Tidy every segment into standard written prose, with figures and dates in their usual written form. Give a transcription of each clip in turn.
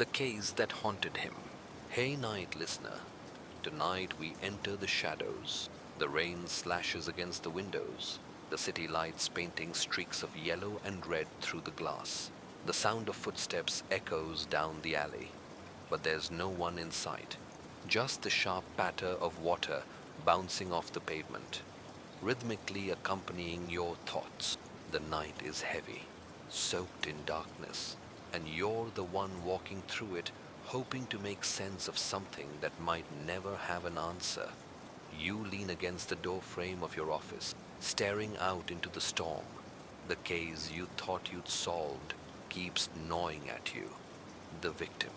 The case that haunted him. Hey night listener, tonight we enter the shadows. The rain slashes against the windows, the city lights painting streaks of yellow and red through the glass. The sound of footsteps echoes down the alley, but there's no one in sight. Just the sharp patter of water bouncing off the pavement, rhythmically accompanying your thoughts. The night is heavy, soaked in darkness, and you're the one walking through it, hoping to make sense of something that might never have an answer. You lean against the door frame of your office, staring out into the storm. The case you thought you'd solved keeps gnawing at you. The victim,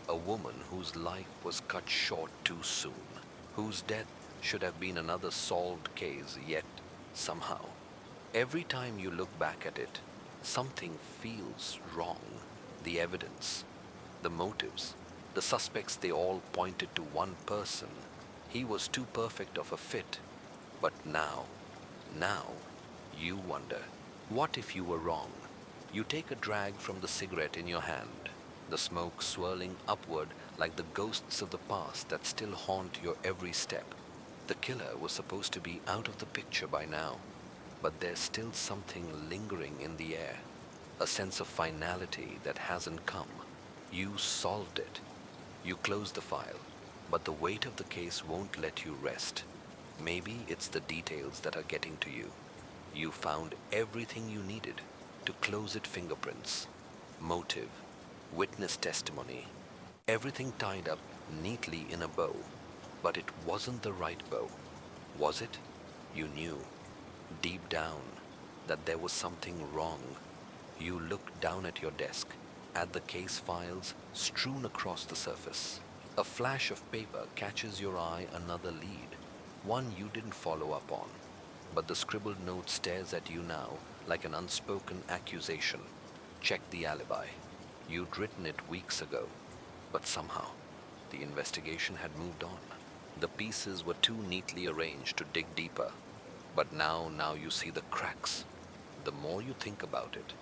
a woman whose life was cut short too soon, whose death should have been another solved case, yet somehow, every time you look back at it, something feels wrong. The evidence, the motives, the suspects, they all pointed to one person. He was too perfect of a fit. But now, you wonder, what if you were wrong? You take a drag from the cigarette in your hand, the smoke swirling upward like the ghosts of the past that still haunt your every step. The killer was supposed to be out of the picture by now, but there's still something lingering in the air, a sense of finality that hasn't come. You solved it. You close the file, but the weight of the case won't let you rest. Maybe it's the details that are getting to you. You found everything you needed to close it: fingerprints, motive, witness testimony, everything tied up neatly in a bow. But it wasn't the right bow, was it? You knew, deep down, that there was something wrong. You looked down at your desk, at the case files strewn across the surface. A flash of paper catches your eye, another lead, one you didn't follow up on. But the scribbled note stares at you now like an unspoken accusation. Check the alibi. You'd written it weeks ago, but somehow the investigation had moved on. The pieces were too neatly arranged to dig deeper. But now you see the cracks. The more you think about it,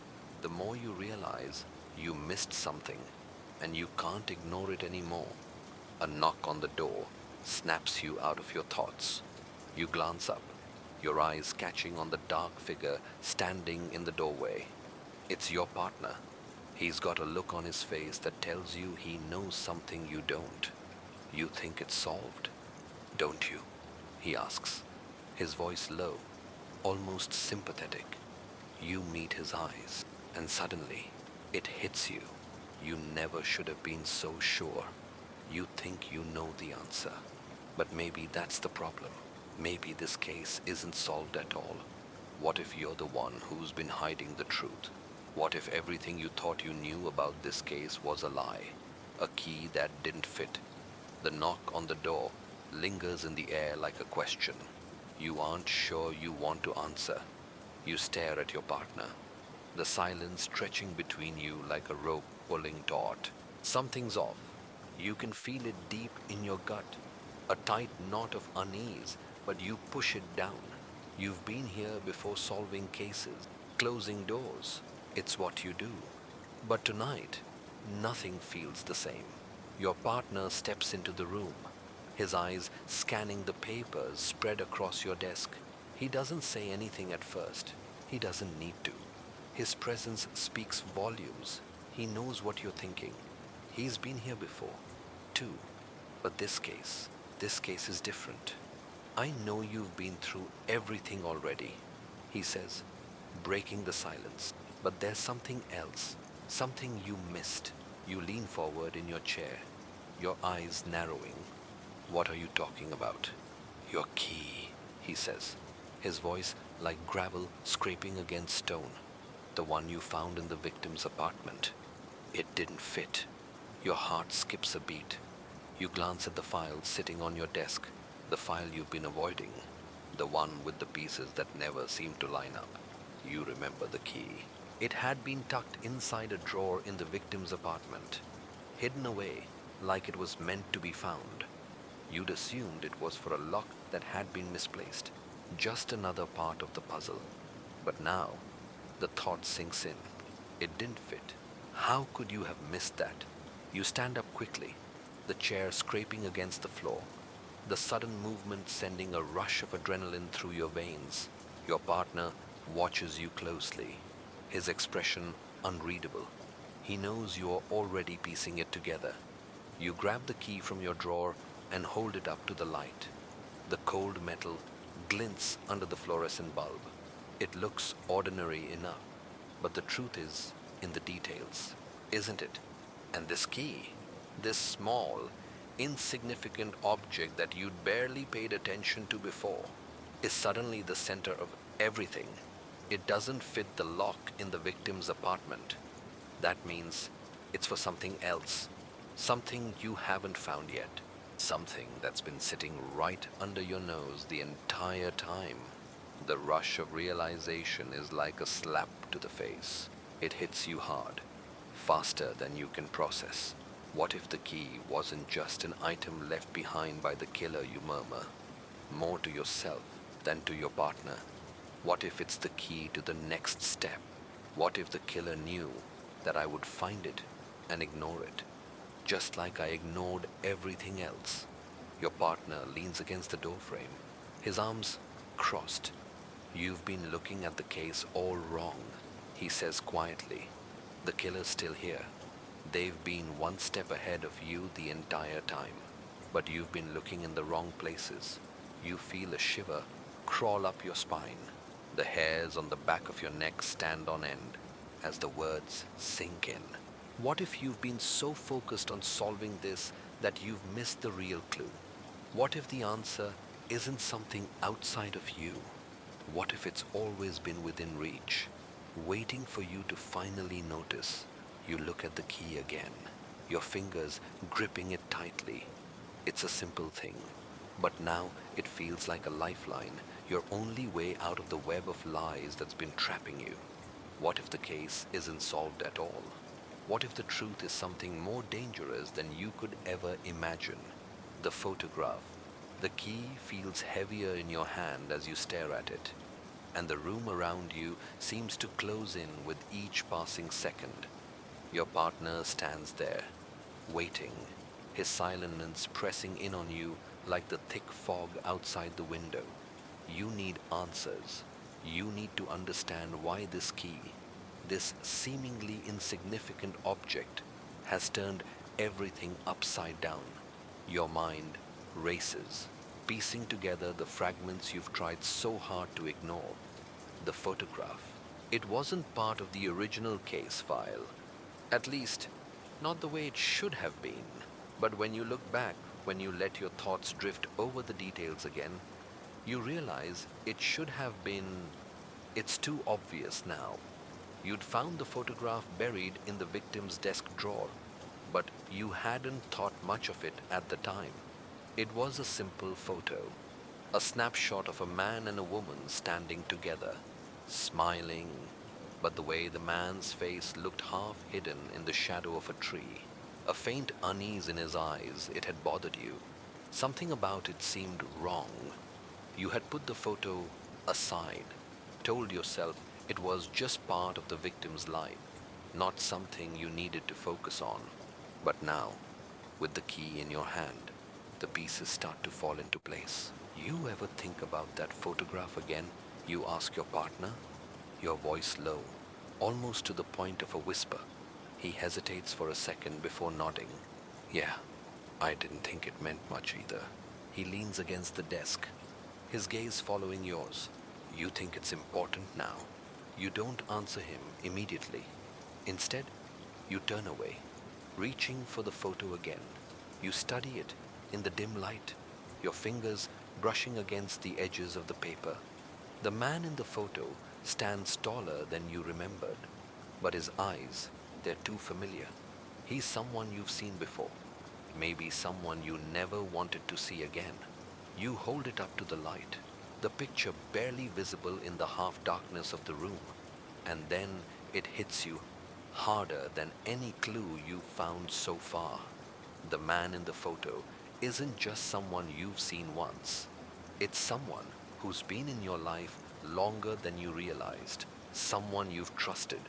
the more you realize you missed something, and you can't ignore it anymore. A knock on the door snaps you out of your thoughts. You glance up, your eyes catching on the dark figure standing in the doorway. It's your partner. He's got a look on his face that tells you he knows something you don't. You think it's solved, don't you? He asks, his voice low, almost sympathetic. You meet his eyes, and suddenly it hits you. You never should have been so sure. You think you know the answer, but maybe that's the problem. Maybe this case isn't solved at all. What if you're the one who's been hiding the truth? What if everything you thought you knew about this case was a lie, a key that didn't fit? The knock on the door lingers in the air like a question. You aren't sure you want to answer. You stare at your partner, the silence stretching between you like a rope pulling taut. Something's off. You can feel it deep in your gut, a tight knot of unease, but you push it down. You've been here before, solving cases, closing doors. It's what you do. But tonight, nothing feels the same. Your partner steps into the room, his eyes scanning the papers spread across your desk. He doesn't say anything at first. He doesn't need to. His presence speaks volumes. He knows what you're thinking. He's been here before, too. But this case is different. I know you've been through everything already, he says, breaking the silence. But there's something else, something you missed. You lean forward in your chair, your eyes narrowing. What are you talking about? Your key, he says, his voice like gravel scraping against stone. The one you found in the victim's apartment. It didn't fit. Your heart skips a beat. You glance at the file sitting on your desk, the file you've been avoiding, the one with the pieces that never seem to line up. You remember the key. It had been tucked inside a drawer in the victim's apartment, hidden away like it was meant to be found. You'd assumed it was for a lock that had been misplaced, just another part of the puzzle. But now, the thought sinks in. It didn't fit. How could you have missed that? You stand up quickly, the chair scraping against the floor, the sudden movement sending a rush of adrenaline through your veins. Your partner watches you closely, his expression unreadable. He knows you are already piecing it together. You grab the key from your drawer and hold it up to the light. The cold metal glints under the fluorescent bulb. It looks ordinary enough, but the truth is in the details, isn't it? And this key, this small, insignificant object that you'd barely paid attention to before, is suddenly the center of everything. It doesn't fit the lock in the victim's apartment. That means it's for something else, something you haven't found yet, something that's been sitting right under your nose the entire time. The rush of realization is like a slap to the face. It hits you hard, faster than you can process. What if the key wasn't just an item left behind by the killer, you murmur, more to yourself than to your partner? What if it's the key to the next step? What if the killer knew that I would find it and ignore it, just like I ignored everything else? Your partner leans against the doorframe, his arms crossed. You've been looking at the case all wrong, he says quietly. The killer's still here. They've been one step ahead of you the entire time, but you've been looking in the wrong places. You feel a shiver crawl up your spine. The hairs on the back of your neck stand on end as the words sink in. What if you've been so focused on solving this that you've missed the real clue? What if the answer isn't something outside of you? What if it's always been within reach, waiting for you to finally notice? You look at the key again, your fingers gripping it tightly. It's a simple thing, but now it feels like a lifeline, your only way out of the web of lies that's been trapping you. What if the case isn't solved at all? What if the truth is something more dangerous than you could ever imagine? The photograph. The key feels heavier in your hand as you stare at it, and the room around you seems to close in with each passing second. Your partner stands there, waiting, his silence pressing in on you like the thick fog outside the window. You need answers. You need to understand why this key, this seemingly insignificant object, has turned everything upside down. Your mind races, piecing together the fragments you've tried so hard to ignore. The photograph. It wasn't part of the original case file. At least, not the way it should have been. But when you look back, when you let your thoughts drift over the details again, you realize it should have been. It's too obvious now. You'd found the photograph buried in the victim's desk drawer, but you hadn't thought much of it at the time. It was a simple photo, a snapshot of a man and a woman standing together, smiling, but the way the man's face looked half hidden in the shadow of a tree. A faint unease in his eyes, it had bothered you. Something about it seemed wrong. You had put the photo aside, told yourself it was just part of the victim's life, not something you needed to focus on. But now, with the key in your hand, the pieces start to fall into place. You ever think about that photograph again? You ask your partner, your voice low, almost to the point of a whisper. He hesitates for a second before nodding. Yeah, I didn't think it meant much either. He leans against the desk, his gaze following yours. You think it's important now. You don't answer him immediately. Instead, you turn away, reaching for the photo again. You study it in the dim light, your fingers brushing against the edges of the paper. The man in the photo stands taller than you remembered, but his eyes, they're too familiar. He's someone you've seen before, maybe someone you never wanted to see again. You hold it up to the light, the picture barely visible in the half-darkness of the room, and then it hits you harder than any clue you've found so far. The man in the photo isn't just someone you've seen once. It's someone who's been in your life longer than you realized, someone you've trusted,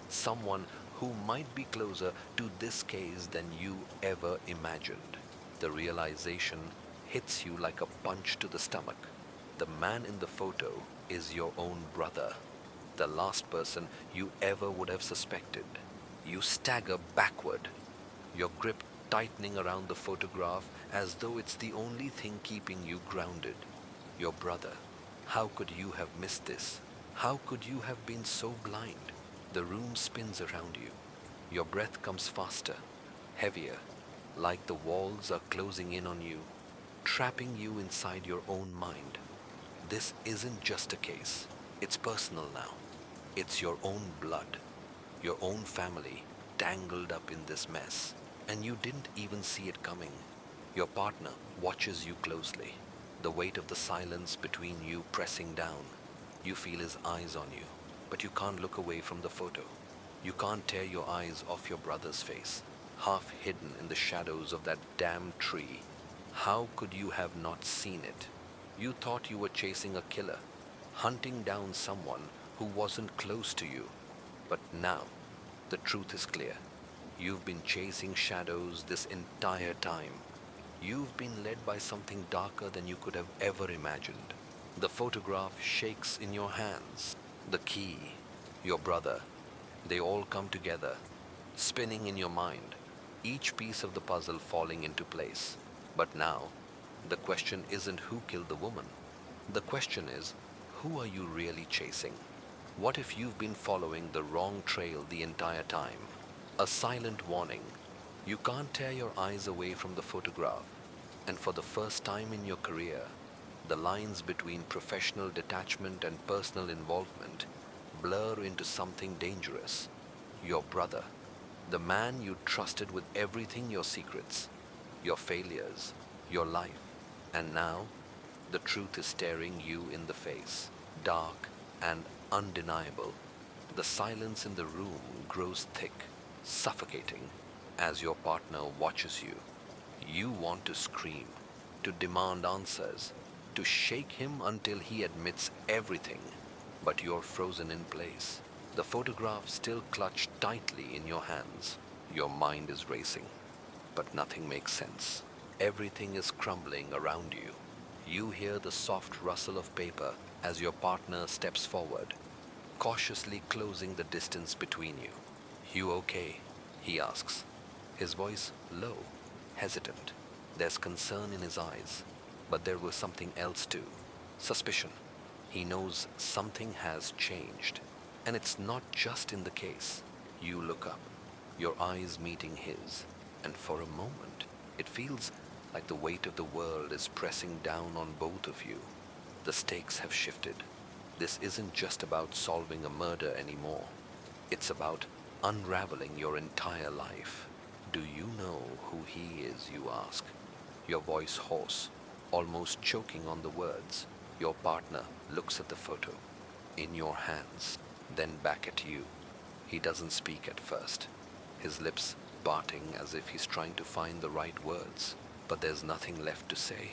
someone who might be closer to this case than you ever imagined. The realization hits you like a punch to the stomach. The man in the photo is your own brother, the last person you ever would have suspected. You stagger backward, your grip tightening around the photograph as though it's the only thing keeping you grounded. Your brother. How could you have missed this? How could you have been so blind? The room spins around you. Your breath comes faster, heavier, like the walls are closing in on you, trapping you inside your own mind. This isn't just a case. It's personal now. It's your own blood, your own family tangled up in this mess. And you didn't even see it coming. Your partner watches you closely, the weight of the silence between you pressing down. You feel his eyes on you, but you can't look away from the photo. You can't tear your eyes off your brother's face, half hidden in the shadows of that damn tree. How could you have not seen it? You thought you were chasing a killer, hunting down someone who wasn't close to you. But now, the truth is clear. You've been chasing shadows this entire time. You've been led by something darker than you could have ever imagined. The photograph shakes in your hands. The key, your brother, they all come together, spinning in your mind, each piece of the puzzle falling into place. But now, the question isn't who killed the woman. The question is, who are you really chasing? What if you've been following the wrong trail the entire time? A silent warning. You can't tear your eyes away from the photograph. And for the first time in your career, the lines between professional detachment and personal involvement blur into something dangerous. Your brother, the man you trusted with everything, your secrets, your failures, your life. And now, the truth is staring you in the face, dark and undeniable. The silence in the room grows thick, suffocating, as your partner watches you. You want to scream, to demand answers, to shake him until he admits everything, but you're frozen in place. The photograph still clutched tightly in your hands. Your mind is racing, but nothing makes sense. Everything is crumbling around you. You hear the soft rustle of paper as your partner steps forward, cautiously closing the distance between you. "You okay?" he asks, his voice low, hesitant. There's concern in his eyes, but there was something else too. Suspicion. He knows something has changed, and it's not just in the case. You look up, your eyes meeting his, and for a moment, it feels like the weight of the world is pressing down on both of you. The stakes have shifted. This isn't just about solving a murder anymore. It's about unraveling your entire life. "Do you know who he is?" you ask, your voice hoarse, almost choking on the words. Your partner looks at the photo, in your hands, then back at you. He doesn't speak at first, his lips parting as if he's trying to find the right words. But there's nothing left to say.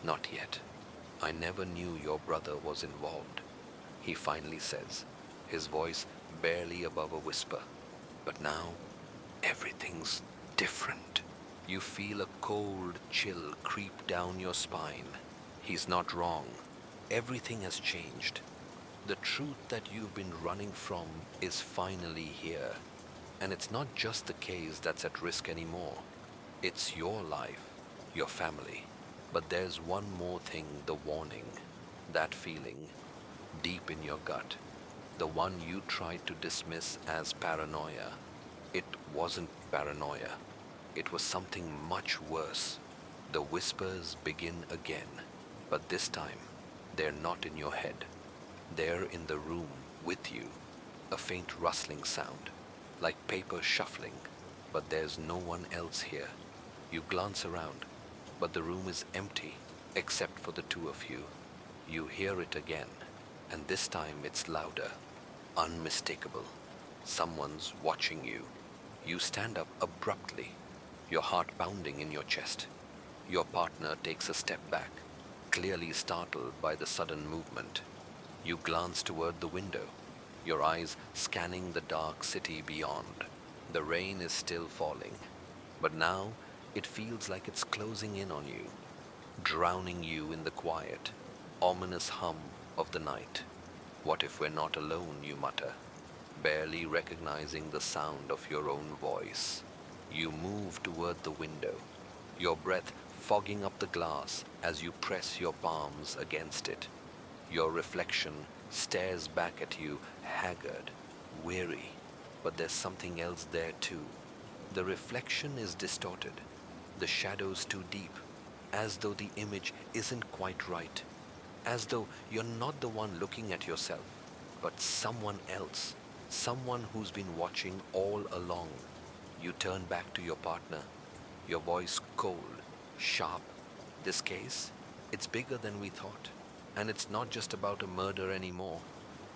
"Not yet. I never knew your brother was involved," he finally says, his voice barely above a whisper. "But now, everything's different." You feel a cold chill creep down your spine. He's not wrong. Everything has changed. The truth that you've been running from is finally here. And it's not just the case that's at risk anymore. It's your life, your family. But there's one more thing, the warning. That feeling, deep in your gut. The one you tried to dismiss as paranoia. It wasn't paranoia. It was something much worse. The whispers begin again. But this time, they're not in your head. They're in the room with you. A faint rustling sound, like paper shuffling. But there's no one else here. You glance around, but the room is empty, except for the two of you. You hear it again, and this time it's louder, unmistakable. Someone's watching you. You stand up abruptly, your heart pounding in your chest. Your partner takes a step back, clearly startled by the sudden movement. You glance toward the window, your eyes scanning the dark city beyond. The rain is still falling, but now it feels like it's closing in on you, drowning you in the quiet, ominous hum of the night. What if we're not alone, you mutter, barely recognizing the sound of your own voice. You move toward the window, your breath fogging up the glass as you press your palms against it. Your reflection stares back at you, haggard, weary, but there's something else there too. The reflection is distorted, the shadows too deep, as though the image isn't quite right, as though you're not the one looking at yourself, but someone else, someone who's been watching all along. You turn back to your partner, your voice cold, sharp. This case, it's bigger than we thought. And it's not just about a murder anymore.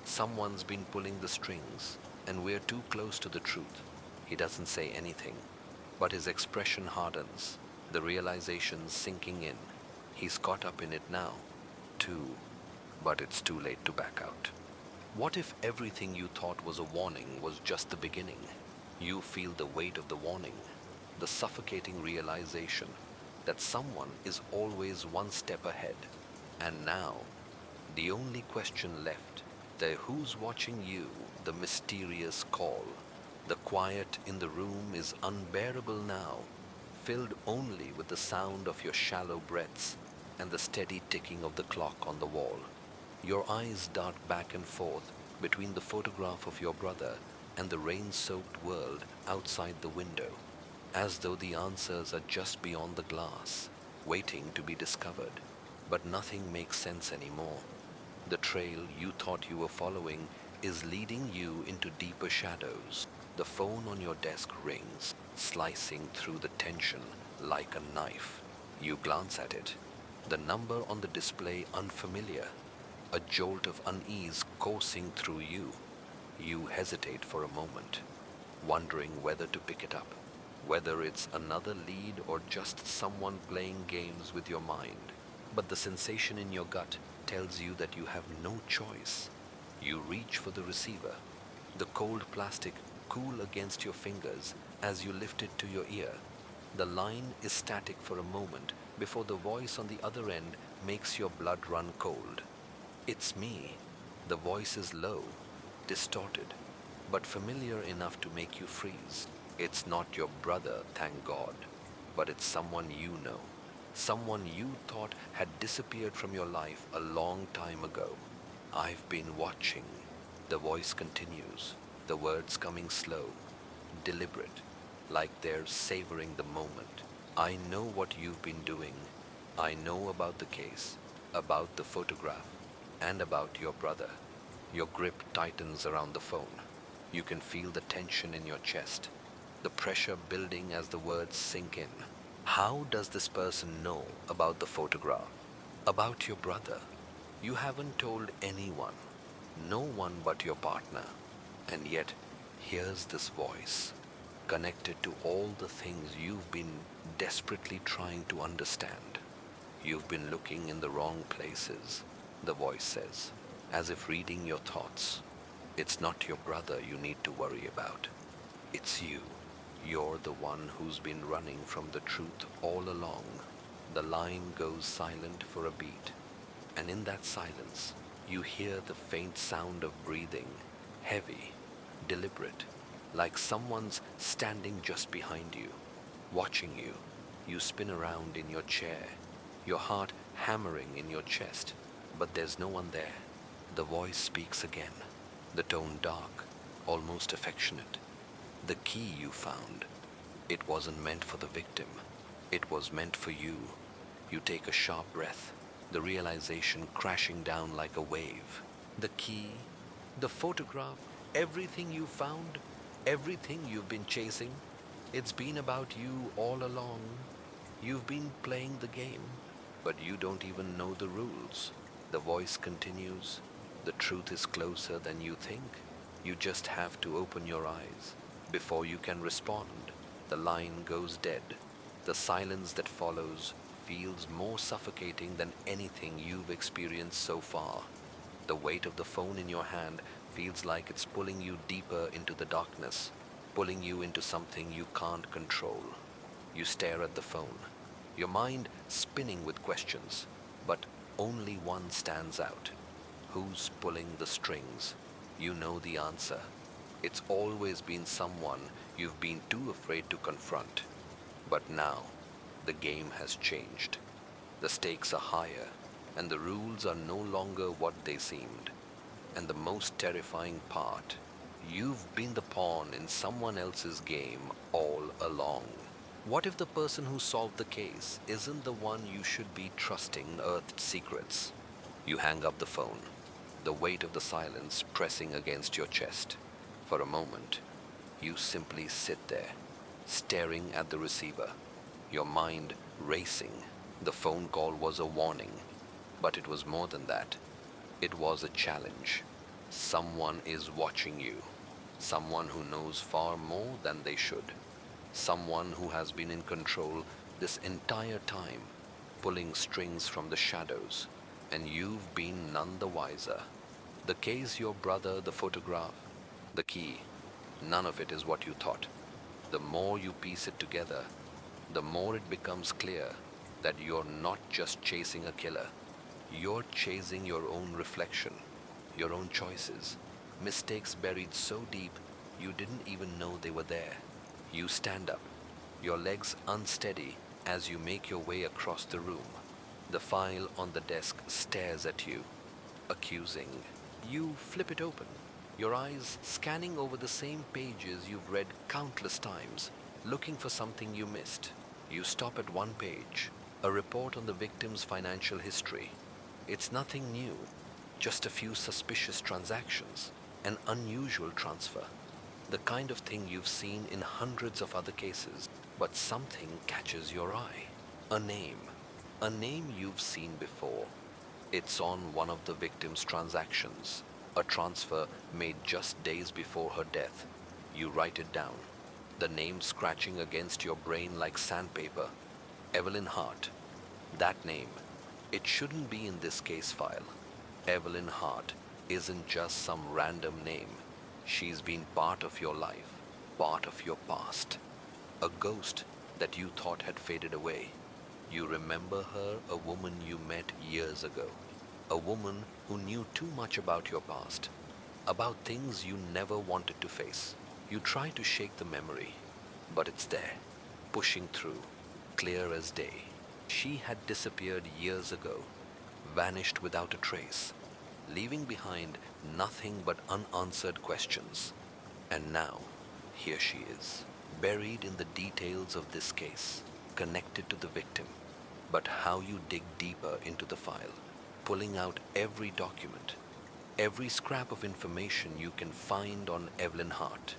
Someone's been pulling the strings, and we're too close to the truth. He doesn't say anything, but his expression hardens, the realization sinking in. He's caught up in it now, too, but it's too late to back out. What if everything you thought was a warning was just the beginning? You feel the weight of the warning, the suffocating realization that someone is always one step ahead. And now, the only question left, the who's watching you, the mysterious call. The quiet in the room is unbearable now, filled only with the sound of your shallow breaths and the steady ticking of the clock on the wall. Your eyes dart back and forth between the photograph of your brother and the rain-soaked world outside the window, as though the answers are just beyond the glass, waiting to be discovered. But nothing makes sense anymore. The trail you thought you were following is leading you into deeper shadows. The phone on your desk rings, slicing through the tension like a knife. You glance at it, the number on the display unfamiliar, a jolt of unease coursing through you. You hesitate for a moment, wondering whether to pick it up, whether it's another lead or just someone playing games with your mind. But the sensation in your gut tells you that you have no choice. You reach for the receiver, the cold plastic cool against your fingers as you lift it to your ear. The line is static for a moment before the voice on the other end makes your blood run cold. It's me. The voice is low, distorted, but familiar enough to make you freeze. It's not your brother, thank God, but it's someone you know. Someone you thought had disappeared from your life a long time ago. I've been watching. The voice continues, the words coming slow, deliberate, like they're savoring the moment. I know what you've been doing. I know about the case, about the photograph, and about your brother. Your grip tightens around the phone. You can feel the tension in your chest, the pressure building as the words sink in. How does this person know about the photograph? About your brother? You haven't told anyone, no one but your partner. And yet, here's this voice, connected to all the things you've been desperately trying to understand. You've been looking in the wrong places, the voice says, as if reading your thoughts. It's not your brother you need to worry about. It's you. You're the one who's been running from the truth all along. The line goes silent for a beat, and in that silence, you hear the faint sound of breathing, heavy, deliberate, like someone's standing just behind you, watching you. You spin around in your chair, your heart hammering in your chest, but there's no one there. The voice speaks again, the tone dark, almost affectionate. The key you found, it wasn't meant for the victim. It was meant for you. You take a sharp breath, the realization crashing down like a wave. The key, the photograph, everything you found, everything you've been chasing, it's been about you all along. You've been playing the game, but you don't even know the rules. The voice continues. The truth is closer than you think. You just have to open your eyes. Before you can respond, the line goes dead. The silence that follows feels more suffocating than anything you've experienced so far. The weight of the phone in your hand feels like it's pulling you deeper into the darkness. pulling you into something you can't control. You stare at the phone, your mind spinning with questions, but only one stands out. Who's pulling the strings? You know the answer. It's always been someone you've been too afraid to confront. But now, the game has changed. The stakes are higher, and the rules are no longer what they seemed. And the most terrifying part, you've been the pawn in someone else's game all along. What if the person who solved the case isn't the one you should be trusting unearthed secrets? You hang up the phone, the weight of the silence pressing against your chest. For a moment, you simply sit there, staring at the receiver, your mind racing. The phone call was a warning, but it was more than that. It was a challenge. Someone is watching you. Someone who knows far more than they should. Someone who has been in control this entire time, pulling strings from the shadows, and you've been none the wiser. The case, your brother, the photograph, the key, none of it is what you thought. The more you piece it together, the more it becomes clear that you're not just chasing a killer. You're chasing your own reflection, your own choices, mistakes buried so deep you didn't even know they were there. You stand up, your legs unsteady as you make your way across the room. The file on the desk stares at you, accusing. You flip it open, your eyes scanning over the same pages you've read countless times, looking for something you missed. You stop at one page, a report on the victim's financial history. It's nothing new, just a few suspicious transactions, an unusual transfer, the kind of thing you've seen in hundreds of other cases, but something catches your eye. A name you've seen before. It's on one of the victim's transactions, a transfer made just days before her death. You write it down, the name scratching against your brain like sandpaper. Evelyn Hart. That name, it shouldn't be in this case file. Evelyn Hart isn't just some random name. She's been part of your life, part of your past. A ghost that you thought had faded away. You remember her, a woman you met years ago. A woman who knew too much about your past, about things you never wanted to face. You try to shake the memory, but it's there, pushing through, clear as day. She had disappeared years ago, vanished without a trace, leaving behind nothing but unanswered questions. And now, here she is, buried in the details of this case, connected to the victim. But how you dig deeper into the file, pulling out every document, every scrap of information you can find on Evelyn Hart.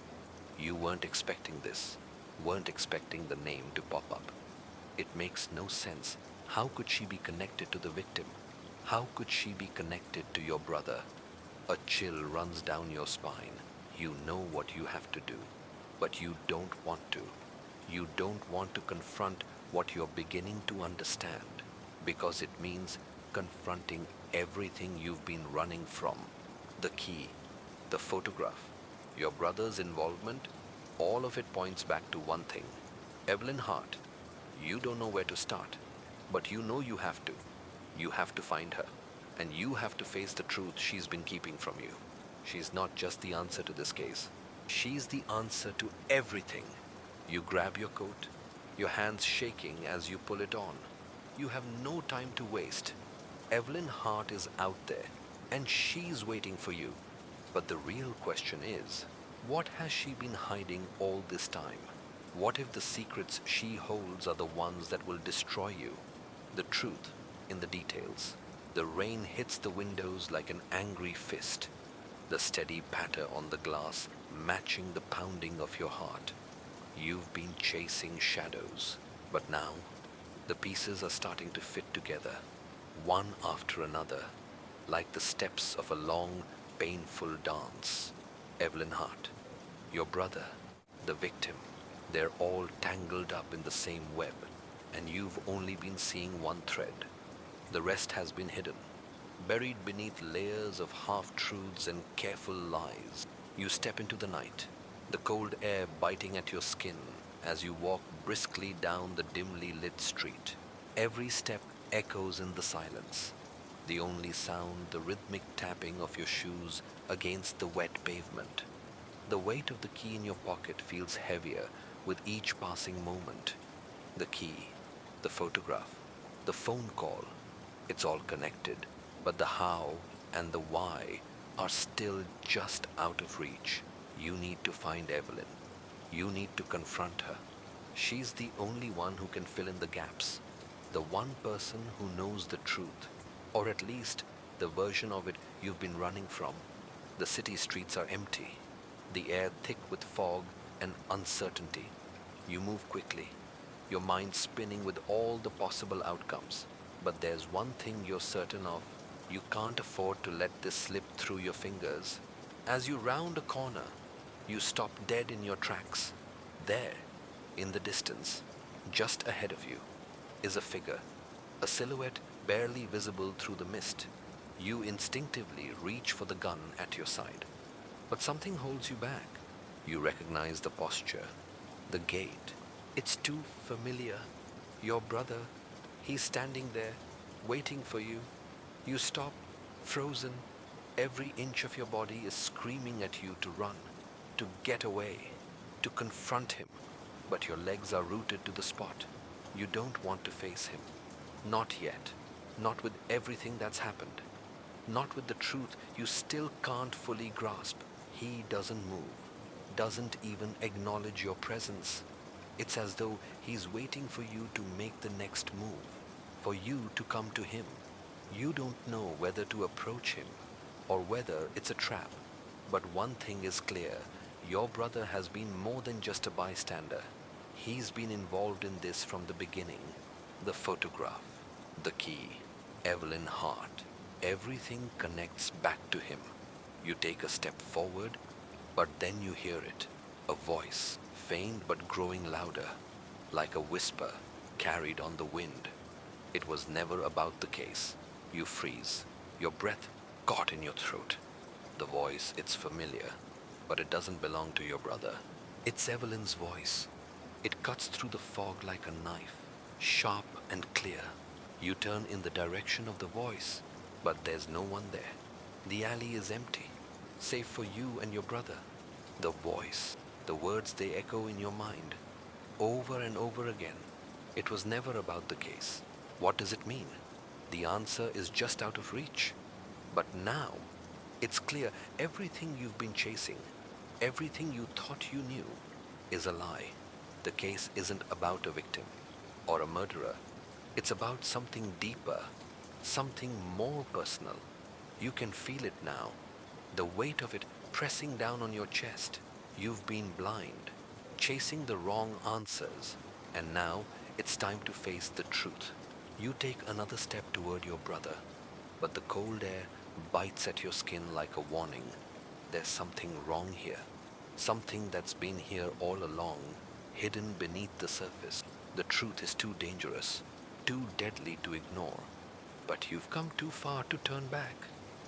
You weren't expecting this, weren't expecting the name to pop up. It makes no sense. How could she be connected to the victim? How could she be connected to your brother? A chill runs down your spine. You know what you have to do, but you don't want to. You don't want to confront what you're beginning to understand, because it means confronting everything you've been running from. The key, the photograph, your brother's involvement, all of it points back to one thing. Evelyn Hart. You don't know where to start, but you know you have to. You have to find her, and you have to face the truth she's been keeping from you. She's not just the answer to this case. She's the answer to everything. You grab your coat, your hands shaking as you pull it on. You have no time to waste. Evelyn Hart is out there, and she's waiting for you. But the real question is, what has she been hiding all this time? What if the secrets she holds are the ones that will destroy you? The truth in the details. The rain hits the windows like an angry fist. The steady patter on the glass matching the pounding of your heart. You've been chasing shadows, but now the pieces are starting to fit together, one after another, like the steps of a long, painful dance. Evelyn Hart, your brother, the victim, they're all tangled up in the same web, and you've only been seeing one thread. The rest has been hidden, buried beneath layers of half-truths and careful lies. You step into the night, the cold air biting at your skin as you walk briskly down the dimly lit street. Every step echoes in the silence, the only sound the rhythmic tapping of your shoes against the wet pavement. The weight of the key in your pocket feels heavier with each passing moment. The key, the photograph, the phone call, it's all connected, but the how and the why are still just out of reach. You need to find Evelyn. You need to confront her. She's the only one who can fill in the gaps, the one person who knows the truth, or at least the version of it you've been running from. The city streets are empty, the air thick with fog and uncertainty. You move quickly, your mind spinning with all the possible outcomes. But there's one thing you're certain of: you can't afford to let this slip through your fingers. As you round a corner, you stop dead in your tracks. There, in the distance, just ahead of you, is a figure, a silhouette barely visible through the mist. You instinctively reach for the gun at your side, but something holds you back. You recognize the posture, the gait. It's too familiar. Your brother, he's standing there, waiting for you. You stop, frozen. Every inch of your body is screaming at you to run, to get away, to confront him. But your legs are rooted to the spot. You don't want to face him. Not yet. Not with everything that's happened. Not with the truth you still can't fully grasp. He doesn't move, doesn't even acknowledge your presence. It's as though he's waiting for you to make the next move, for you to come to him. You don't know whether to approach him or whether it's a trap. But one thing is clear: your brother has been more than just a bystander. He's been involved in this from the beginning. The photograph, the key, Evelyn Hart, everything connects back to him. You take a step forward, but then you hear it. A voice, faint but growing louder, like a whisper carried on the wind. It was never about the case. You freeze, your breath caught in your throat. The voice, it's familiar, but it doesn't belong to your brother. It's Evelyn's voice. It cuts through the fog like a knife, sharp and clear. You turn in the direction of the voice, but there's no one there. The alley is empty, save for you and your brother. The voice, the words, they echo in your mind, over and over again. It was never about the case. What does it mean? The answer is just out of reach. But now, it's clear everything you've been chasing, everything you thought you knew, is a lie. The case isn't about a victim or a murderer. It's about something deeper, something more personal. You can feel it now, the weight of it pressing down on your chest. You've been blind, chasing the wrong answers, and now it's time to face the truth. You take another step toward your brother, but the cold air bites at your skin like a warning. There's something wrong here, something that's been here all along, hidden beneath the surface. The truth is too dangerous, too deadly to ignore. But you've come too far to turn back.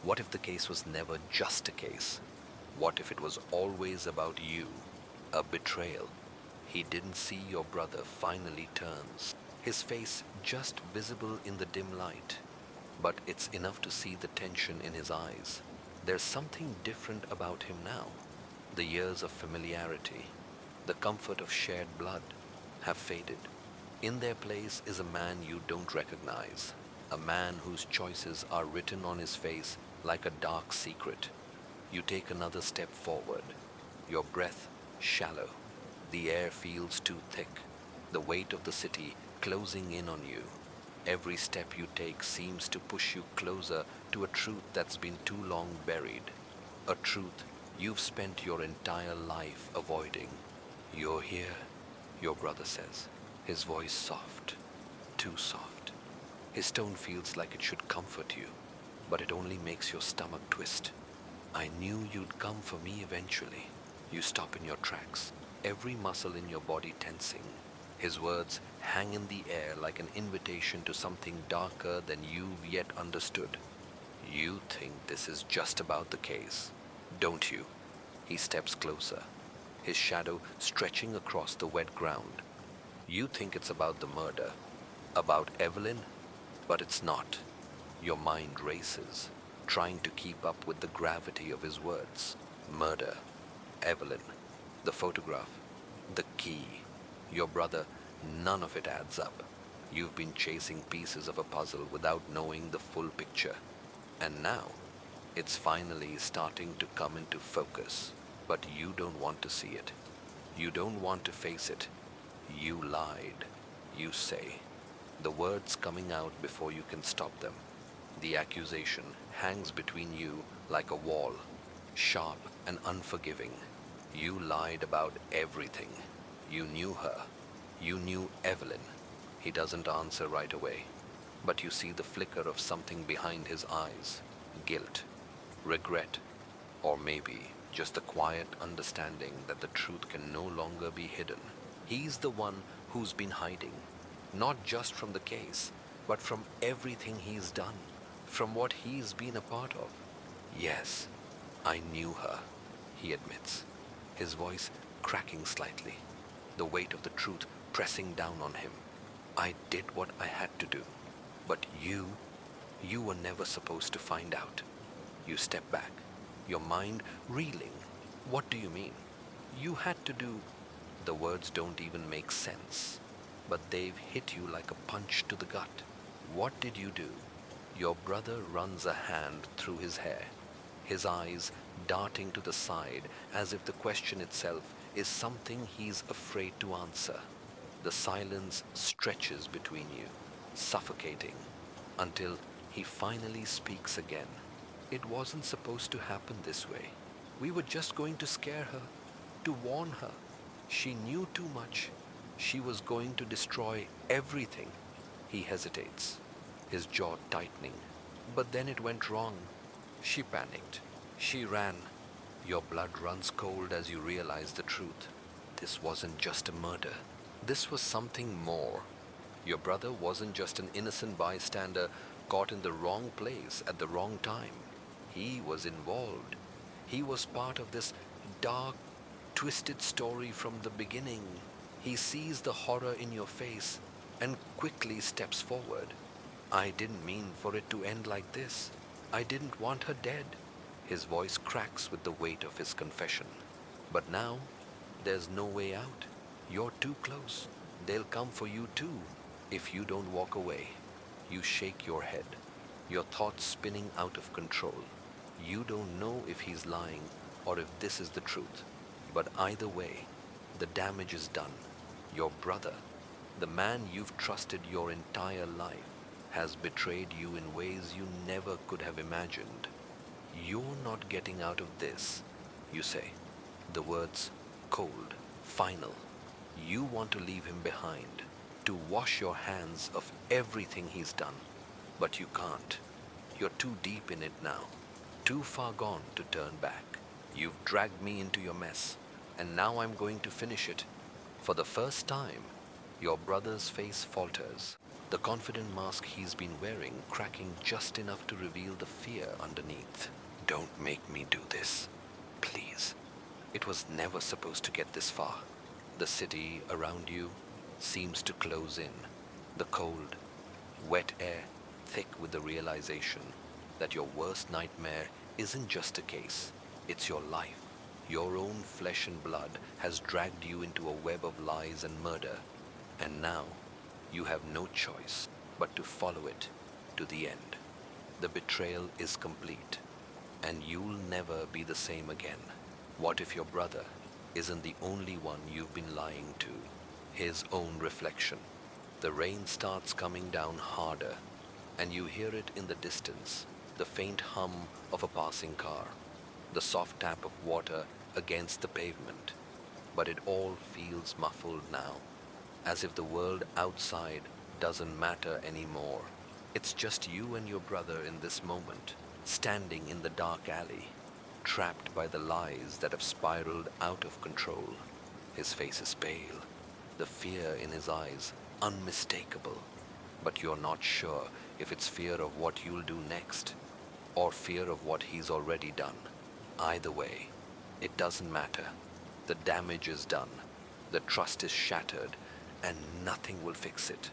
What if the case was never just a case? What if it was always about you? A betrayal. He didn't see your brother finally turns, his face just visible in the dim light. But it's enough to see the tension in his eyes. There's something different about him now. The years of familiarity, the comfort of shared blood, have faded. In their place is a man you don't recognize, a man whose choices are written on his face like a dark secret. You take another step forward, your breath shallow. The air feels too thick, the weight of the city closing in on you. Every step you take seems to push you closer to a truth that's been too long buried, a truth you've spent your entire life avoiding. You're here, your brother says, his voice soft, too soft. His tone feels like it should comfort you, but it only makes your stomach twist. I knew you'd come for me eventually. You stop in your tracks, every muscle in your body tensing. His words hang in the air like an invitation to something darker than you've yet understood. You think this is just about the case, don't you? He steps closer, his shadow stretching across the wet ground. You think it's about the murder, about Evelyn, but it's not. Your mind races, trying to keep up with the gravity of his words. Murder, Evelyn, the photograph, the key, your brother, none of it adds up. You've been chasing pieces of a puzzle without knowing the full picture. And now, it's finally starting to come into focus. But you don't want to see it. You don't want to face it. You lied, you say. The words coming out before you can stop them. The accusation hangs between you like a wall, sharp and unforgiving. You lied about everything. You knew her. You knew Evelyn. He doesn't answer right away, but you see the flicker of something behind his eyes. Guilt, regret, or maybe just the quiet understanding that the truth can no longer be hidden. He's the one who's been hiding, not just from the case, but from everything he's done, from what he's been a part of. Yes, I knew her, he admits, his voice cracking slightly, the weight of the truth pressing down on him. I did what I had to do, but you were never supposed to find out. You step back, your mind reeling. What do you mean? You had to do... The words don't even make sense, but they've hit you like a punch to the gut. What did you do? Your brother runs a hand through his hair, his eyes darting to the side as if the question itself is something he's afraid to answer. The silence stretches between you, suffocating, until he finally speaks again. It wasn't supposed to happen this way. We were just going to scare her, to warn her. She knew too much. She was going to destroy everything. He hesitates, his jaw tightening. But then it went wrong. She panicked. She ran. Your blood runs cold as you realize the truth. This wasn't just a murder. This was something more. Your brother wasn't just an innocent bystander caught in the wrong place at the wrong time. He was involved. He was part of this dark, twisted story from the beginning. He sees the horror in your face and quickly steps forward. I didn't mean for it to end like this. I didn't want her dead. His voice cracks with the weight of his confession. But now, there's no way out. You're too close. They'll come for you too, if you don't walk away. You shake your head, your thoughts spinning out of control. You don't know if he's lying or if this is the truth. But either way, the damage is done. Your brother, the man you've trusted your entire life, has betrayed you in ways you never could have imagined. You're not getting out of this, you say. The words cold, final. You want to leave him behind, to wash your hands of everything he's done. But you can't. You're too deep in it now, too far gone to turn back. You've dragged me into your mess, and now I'm going to finish it. For the first time, your brother's face falters, the confident mask he's been wearing cracking just enough to reveal the fear underneath. Don't make me do this, please. It was never supposed to get this far. The city around you seems to close in. The cold, wet air thick with the realization that your worst nightmare isn't just a case, it's your life. Your own flesh and blood has dragged you into a web of lies and murder, and now you have no choice but to follow it to the end. The betrayal is complete, and you'll never be the same again. What if your brother isn't the only one you've been lying to? His own reflection. The rain starts coming down harder, and you hear it in the distance, the faint hum of a passing car, the soft tap of water against the pavement. But it all feels muffled now, as if the world outside doesn't matter anymore. It's just you and your brother in this moment, standing in the dark alley, trapped by the lies that have spiraled out of control. His face is pale, the fear in his eyes unmistakable, but you're not sure if it's fear of what you'll do next, or fear of what he's already done. Either way, it doesn't matter. The damage is done. The trust is shattered, and nothing will fix it.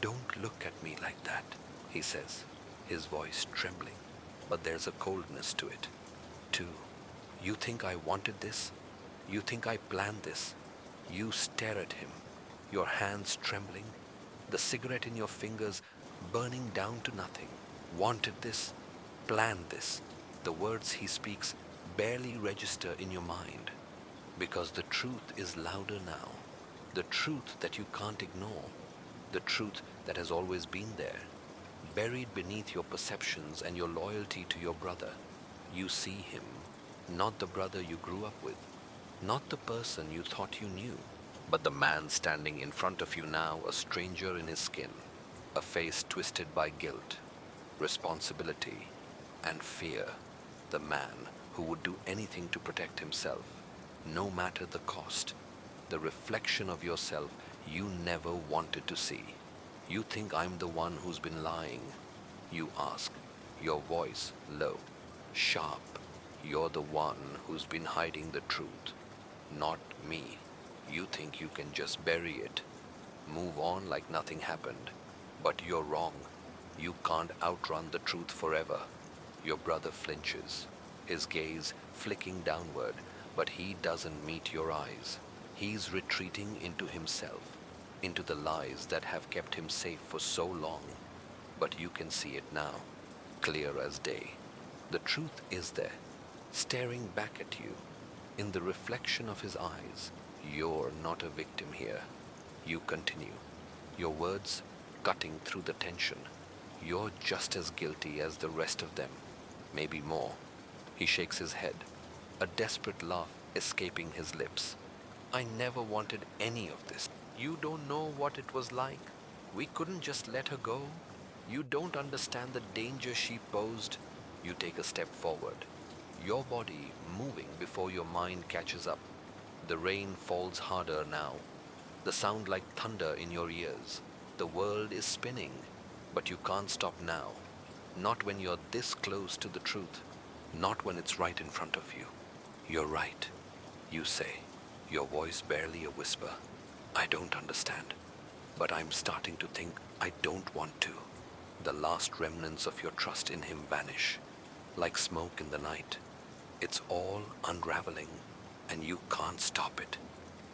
Don't look at me like that, he says, his voice trembling, but there's a coldness to it, too. You think I wanted this? You think I planned this? You stare at him, your hands trembling, the cigarette in your fingers burning down to nothing. Wanted this? Planned this? The words he speaks barely register in your mind, because the truth is louder now. The truth that you can't ignore. The truth that has always been there, buried beneath your perceptions and your loyalty to your brother. You see him, not the brother you grew up with, not the person you thought you knew, but the man standing in front of you now, a stranger in his skin, a face twisted by guilt, responsibility, and fear. The man who would do anything to protect himself, no matter the cost. The reflection of yourself you never wanted to see. You think I'm the one who's been lying? You ask, your voice low, sharp. You're the one who's been hiding the truth, not me. You think you can just bury it, move on like nothing happened. But you're wrong. You can't outrun the truth forever. Your brother flinches, his gaze flicking downward, but he doesn't meet your eyes. He's retreating into himself, into the lies that have kept him safe for so long. But you can see it now, clear as day. The truth is there, staring back at you, in the reflection of his eyes. You're not a victim here. You continue, your words cutting through the tension. You're just as guilty as the rest of them, maybe more. He shakes his head, a desperate laugh escaping his lips. I never wanted any of this. You don't know what it was like. We couldn't just let her go. You don't understand the danger she posed. You take a step forward, your body moving before your mind catches up. The rain falls harder now, the sound like thunder in your ears. The world is spinning, but you can't stop now. Not when you're this close to the truth, not when it's right in front of you. You're right, you say, your voice barely a whisper. I don't understand, but I'm starting to think I don't want to. The last remnants of your trust in him vanish, like smoke in the night. It's all unraveling, and you can't stop it.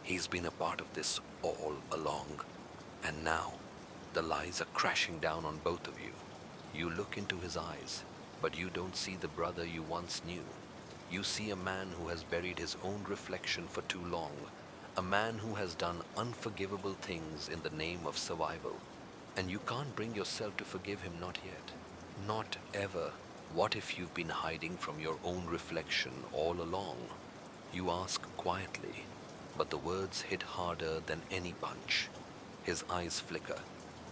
He's been a part of this all along, and now the lies are crashing down on both of you. You look into his eyes, but you don't see the brother you once knew. You see a man who has buried his own reflection for too long, a man who has done unforgivable things in the name of survival. And you can't bring yourself to forgive him, not yet. Not ever. What if you've been hiding from your own reflection all along? You ask quietly, but the words hit harder than any punch. His eyes flicker,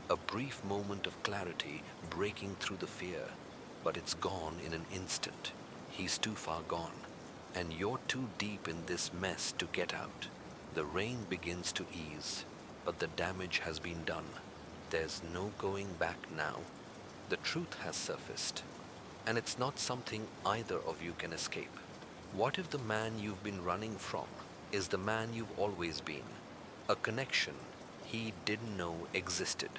a brief moment of clarity breaking through the fear, but it's gone in an instant. He's too far gone, and you're too deep in this mess to get out. The rain begins to ease, but the damage has been done. There's no going back now. The truth has surfaced, and it's not something either of you can escape. What if the man you've been running from is the man you've always been? A connection he didn't know existed.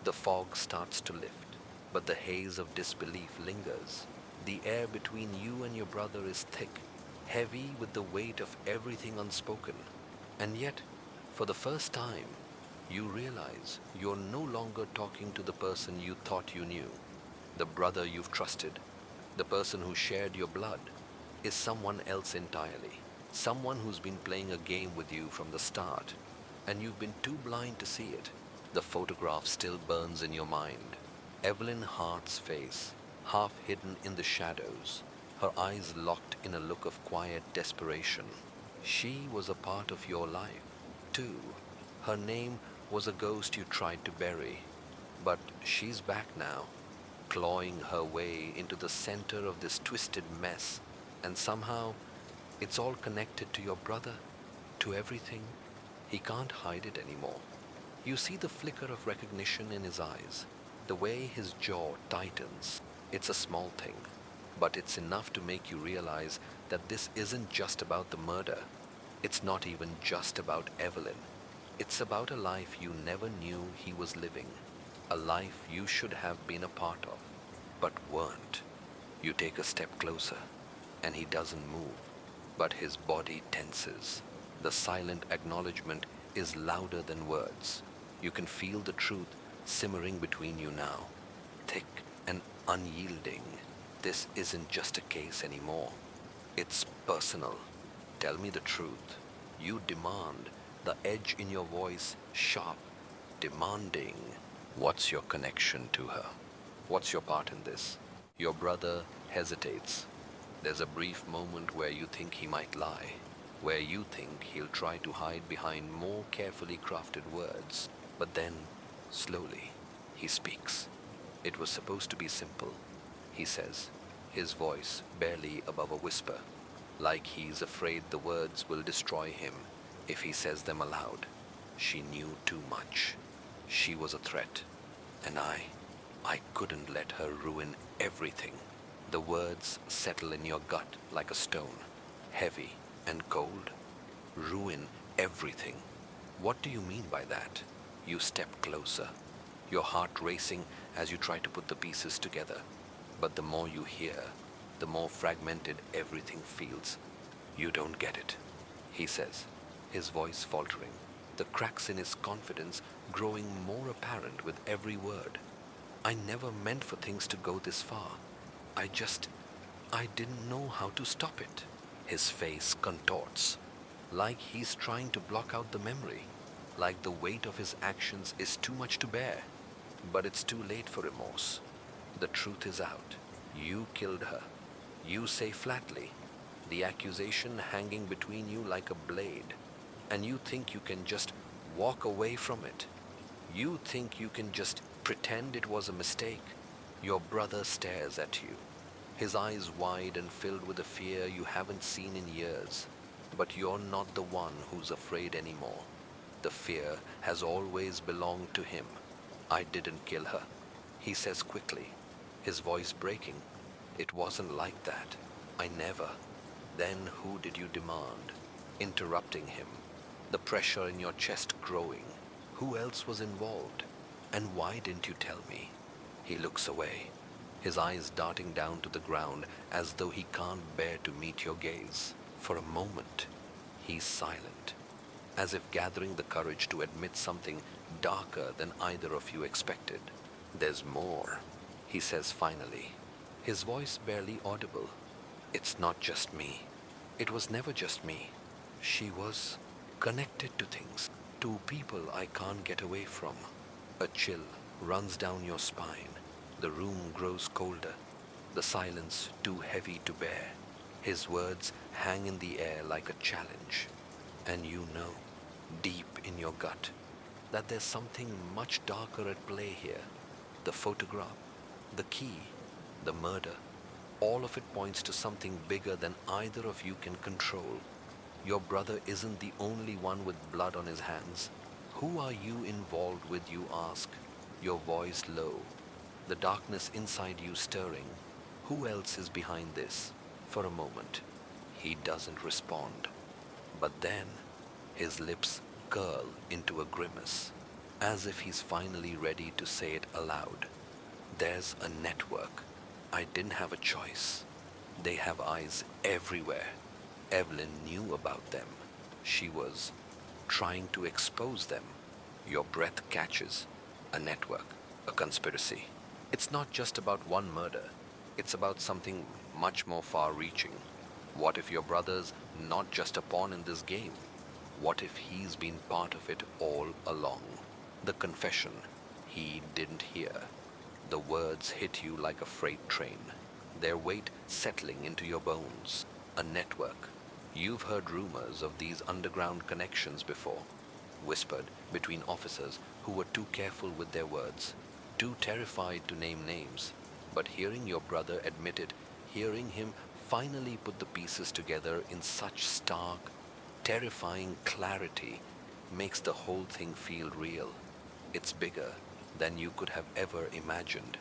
The fog starts to lift, but the haze of disbelief lingers. The air between you and your brother is thick, heavy with the weight of everything unspoken. And yet, for the first time, you realize you're no longer talking to the person you thought you knew. The brother you've trusted, the person who shared your blood, is someone else entirely. Someone who's been playing a game with you from the start, and you've been too blind to see it. The photograph still burns in your mind. Evelyn Hart's face, half hidden in the shadows, her eyes locked in a look of quiet desperation. She was a part of your life, too. Her name was a ghost you tried to bury, but she's back now, clawing her way into the center of this twisted mess, and somehow it's all connected to your brother, to everything. He can't hide it anymore. You see the flicker of recognition in his eyes, the way his jaw tightens. It's a small thing, but it's enough to make you realize that this isn't just about the murder. It's not even just about Evelyn. It's about a life you never knew he was living, a life you should have been a part of, but weren't. You take a step closer, and he doesn't move, but his body tenses. The silent acknowledgement is louder than words. You can feel the truth simmering between you now, thick and unyielding. This isn't just a case anymore. It's personal. Tell me the truth. You demand, the edge in your voice sharp, demanding. What's your connection to her? What's your part in this? Your brother hesitates. There's a brief moment where you think he might lie, where you think he'll try to hide behind more carefully crafted words. But then, slowly, he speaks. It was supposed to be simple, he says, his voice barely above a whisper, like he's afraid the words will destroy him if he says them aloud. She knew too much. She was a threat, and I couldn't let her ruin everything. The words settle in your gut like a stone, heavy and cold. Ruin everything. What do you mean by that? You step closer, your heart racing as you try to put the pieces together. But the more you hear, the more fragmented everything feels. You don't get it, he says, his voice faltering, the cracks in his confidence growing more apparent with every word. I never meant for things to go this far. I didn't know how to stop it. His face contorts, like he's trying to block out the memory, like the weight of his actions is too much to bear. But it's too late for remorse. The truth is out. You killed her. You say flatly, the accusation hanging between you like a blade, and you think you can just walk away from it. You think you can just pretend it was a mistake. Your brother stares at you, his eyes wide and filled with a fear you haven't seen in years. But you're not the one who's afraid anymore. The fear has always belonged to him. I didn't kill her, he says quickly, his voice breaking. It wasn't like that. I never. Then who did you demand? Interrupting him, the pressure in your chest growing. Who else was involved? And why didn't you tell me? He looks away, his eyes darting down to the ground as though he can't bear to meet your gaze. For a moment, he's silent, as if gathering the courage to admit something darker than either of you expected. There's more, he says finally, his voice barely audible. It's not just me. It was never just me. She was connected to things, to people I can't get away from. A chill runs down your spine. The room grows colder, the silence too heavy to bear. His words hang in the air like a challenge. And you know, deep in your gut, that there's something much darker at play here. The photograph, the key, the murder, all of it points to something bigger than either of you can control. Your brother isn't the only one with blood on his hands. Who are you involved with, you ask, your voice low, the darkness inside you stirring. Who else is behind this? For a moment, he doesn't respond. But then, his lips curl into a grimace, as if he's finally ready to say it aloud. There's a network. I didn't have a choice. They have eyes everywhere. Evelyn knew about them. She was trying to expose them. Your breath catches. A network, a conspiracy. It's not just about one murder. It's about something much more far-reaching. What if your brother's not just a pawn in this game? What if he's been part of it all along? The confession he didn't hear. The words hit you like a freight train, their weight settling into your bones. A network. You've heard rumors of these underground connections before, whispered between officers who were too careful with their words, too terrified to name names. But hearing your brother admit it, hearing him finally put the pieces together in such stark, terrifying clarity, makes the whole thing feel real. It's bigger than you could have ever imagined.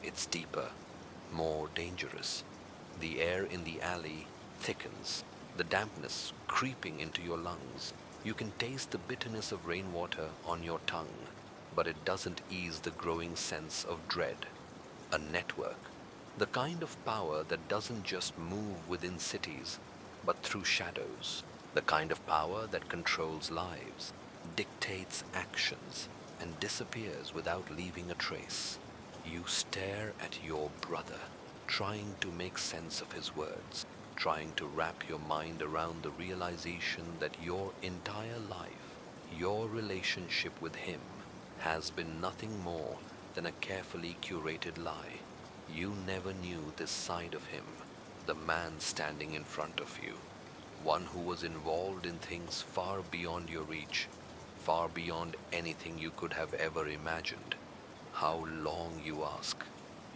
It's deeper, more dangerous. The air in the alley thickens. the dampness creeping into your lungs. You can taste the bitterness of rainwater on your tongue, but it doesn't ease the growing sense of dread. A network, the kind of power that doesn't just move within cities, but through shadows, the kind of power that controls lives, dictates actions, and disappears without leaving a trace. You stare at your brother, trying to make sense of his words, trying to wrap your mind around the realization that your entire life, your relationship with him, has been nothing more than a carefully curated lie. You never knew this side of him, the man standing in front of you, one who was involved in things far beyond your reach, far beyond anything you could have ever imagined. How long, you ask,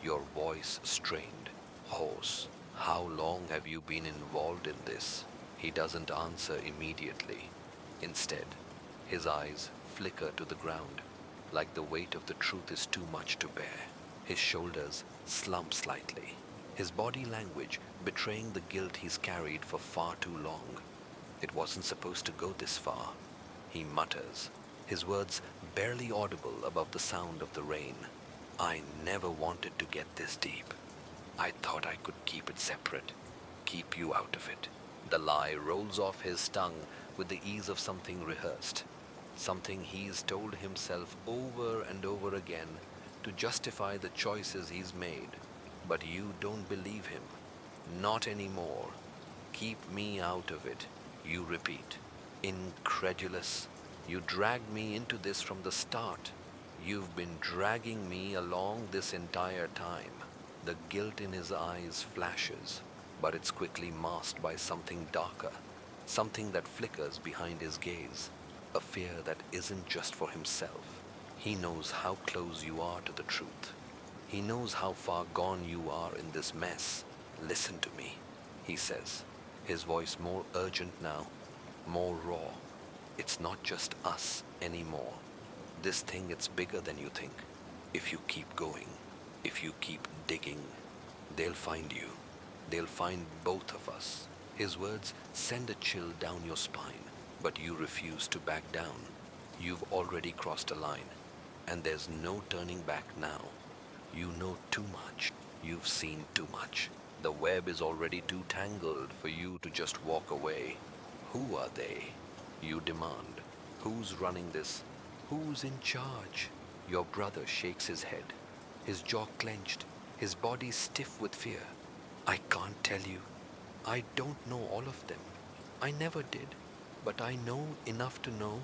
your voice strained, hoarse. How long have you been involved in this? He doesn't answer immediately. Instead, his eyes flicker to the ground, like the weight of the truth is too much to bear. His shoulders slump slightly, his body language betraying the guilt he's carried for far too long. It wasn't supposed to go this far, he mutters, his words barely audible above the sound of the rain. I never wanted to get this deep. I thought I could keep it separate, keep you out of it. The lie rolls off his tongue with the ease of something rehearsed, something he's told himself over and over again to justify the choices he's made. But you don't believe him. Not anymore. Keep me out of it, you repeat. Incredulous. You dragged me into this from the start. You've been dragging me along this entire time. The guilt in his eyes flashes, but it's quickly masked by something darker, something that flickers behind his gaze, a fear that isn't just for himself. He knows how close you are to the truth. He knows how far gone you are in this mess. Listen to me, he says, his voice more urgent now, more raw. It's not just us anymore. This thing, it's bigger than you think. If you keep going, if you keep digging, they'll find you. They'll find both of us. His words send a chill down your spine, but you refuse to back down. You've already crossed a line, and there's no turning back now. You know too much. You've seen too much. The web is already too tangled for you to just walk away. Who are they? You demand. Who's running this? Who's in charge? Your brother shakes his head, his jaw clenched, his body stiff with fear. I can't tell you. I don't know all of them. I never did. But I know enough to know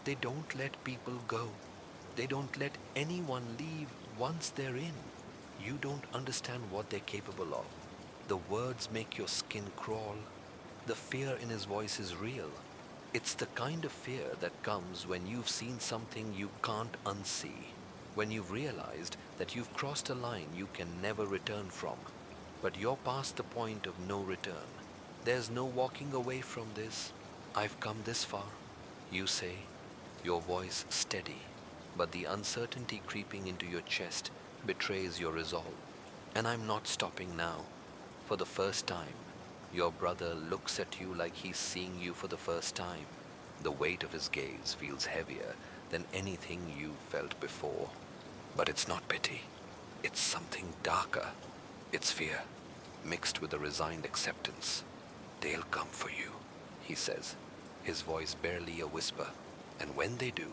they don't let people go. They don't let anyone leave once they're in. You don't understand what they're capable of. The words make your skin crawl. The fear in his voice is real. It's the kind of fear that comes when you've seen something you can't unsee, when you've realized that you've crossed a line you can never return from. But you're past the point of no return. There's no walking away from this. I've come this far, you say, your voice steady, but the uncertainty creeping into your chest betrays your resolve. And I'm not stopping now. For the first time, your brother looks at you like he's seeing you for the first time. The weight of his gaze feels heavier than anything you've felt before. But it's not pity. It's something darker. It's fear, mixed with a resigned acceptance. They'll come for you, he says, his voice barely a whisper. And when they do,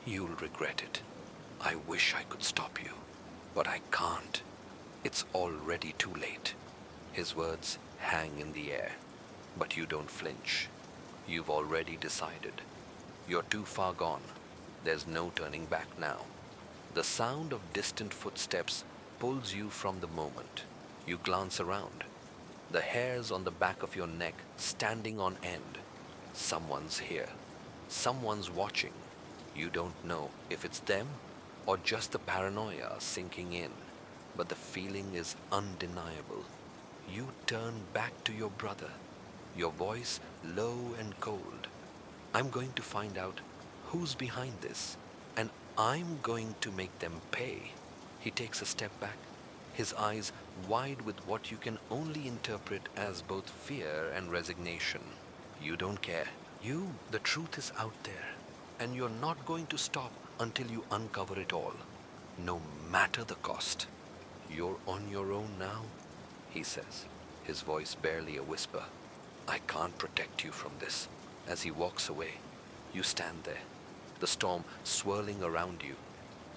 you'll regret it. I wish I could stop you, but I can't. It's already too late. His words hang in the air, but you don't flinch. You've already decided. You're too far gone. There's no turning back now. The sound of distant footsteps pulls you from the moment. You glance around, the hairs on the back of your neck standing on end. Someone's here. Someone's watching. You don't know if it's them or just the paranoia sinking in, but the feeling is undeniable. You turn back to your brother, your voice low and cold. I'm going to find out who's behind this, and I'm going to make them pay. He takes a step back, his eyes wide with what you can only interpret as both fear and resignation. You don't care. The truth is out there, and you're not going to stop until you uncover it all, no matter the cost. You're on your own now, he says, his voice barely a whisper. I can't protect you from this. As he walks away, you stand there, the storm swirling around you,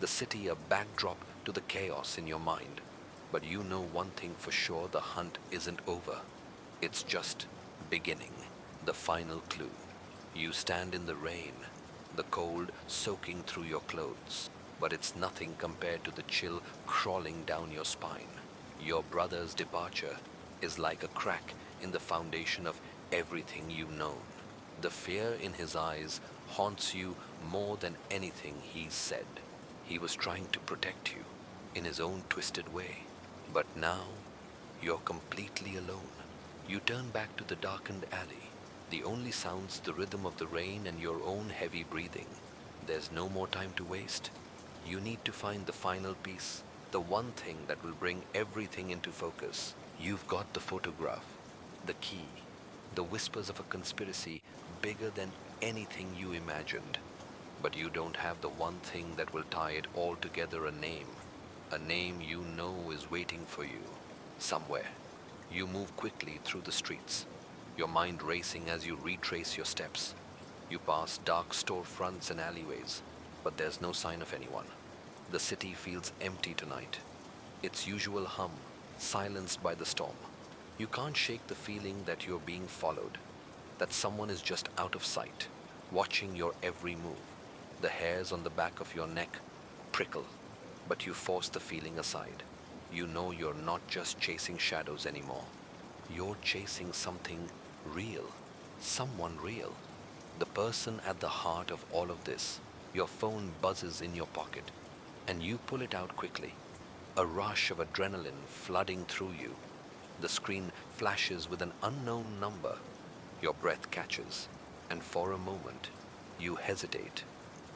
the city a backdrop to the chaos in your mind. But you know one thing for sure, the hunt isn't over. It's just beginning. The final clue. You stand in the rain, the cold soaking through your clothes, but it's nothing compared to the chill crawling down your spine. Your brother's departure is like a crack in the foundation of everything you've known. The fear in his eyes haunts you more than anything he's said. He was trying to protect you in his own twisted way, but now you're completely alone. You turn back to the darkened alley. The only sounds the rhythm of the rain and your own heavy breathing. There's no more time to waste. You need to find the final piece, the one thing that will bring everything into focus. You've got the photograph, the key, the whispers of a conspiracy bigger than anything you imagined. But you don't have the one thing that will tie it all together, a name you know is waiting for you somewhere. You move quickly through the streets, your mind racing as you retrace your steps. You pass dark storefronts and alleyways, but there's no sign of anyone. The city feels empty tonight, its usual hum silenced by the storm. You can't shake the feeling that you're being followed, that someone is just out of sight, watching your every move. The hairs on the back of your neck prickle, but you force the feeling aside. You know you're not just chasing shadows anymore. You're chasing something real, someone real. The person at the heart of all of this. Your phone buzzes in your pocket, and you pull it out quickly. A rush of adrenaline flooding through you. The screen flashes with an unknown number. Your breath catches, and for a moment, you hesitate.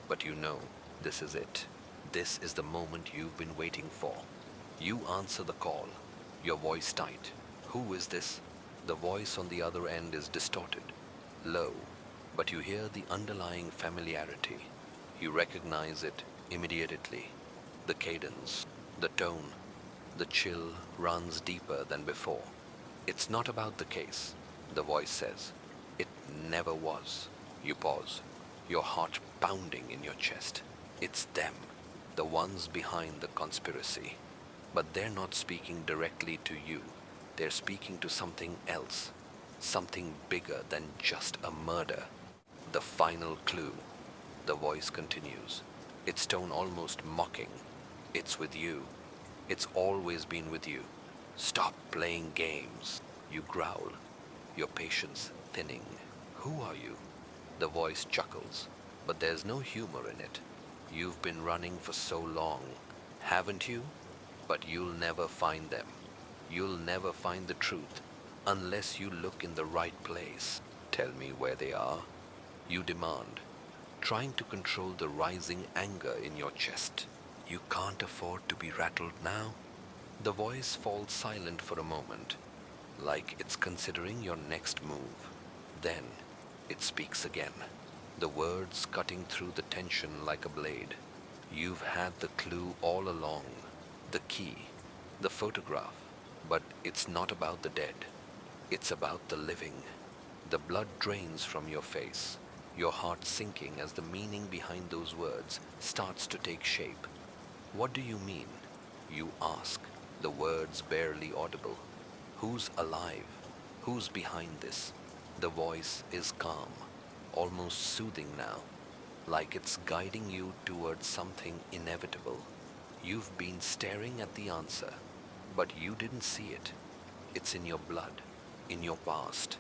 But you know, this is it. This is the moment you've been waiting for. You answer the call, your voice tight. Who is this? The voice on the other end is distorted, low, but you hear the underlying familiarity. You recognize it immediately. The cadence, the tone, the chill runs deeper than before. It's not about the case, the voice says. It never was. You pause, your heart pounding in your chest. It's them, the ones behind the conspiracy. But they're not speaking directly to you. They're speaking to something else, something bigger than just a murder. The final clue, the voice continues, its tone almost mocking. It's with you. It's always been with you. Stop playing games, you growl, your patience thinning. Who are you? The voice chuckles, but there's no humor in it. You've been running for so long, haven't you? But you'll never find them. You'll never find the truth unless you look in the right place. Tell me where they are, you demand, trying to control the rising anger in your chest. You can't afford to be rattled now. The voice falls silent for a moment, like it's considering your next move. Then it speaks again, the words cutting through the tension like a blade. You've had the clue all along, the key, the photograph, but it's not about the dead. It's about the living. The blood drains from your face, your heart sinking as the meaning behind those words starts to take shape. What do you mean? You ask, the words barely audible. Who's alive? Who's behind this? The voice is calm, almost soothing now, like it's guiding you towards something inevitable. You've been staring at the answer, but you didn't see it. It's in your blood, in your past.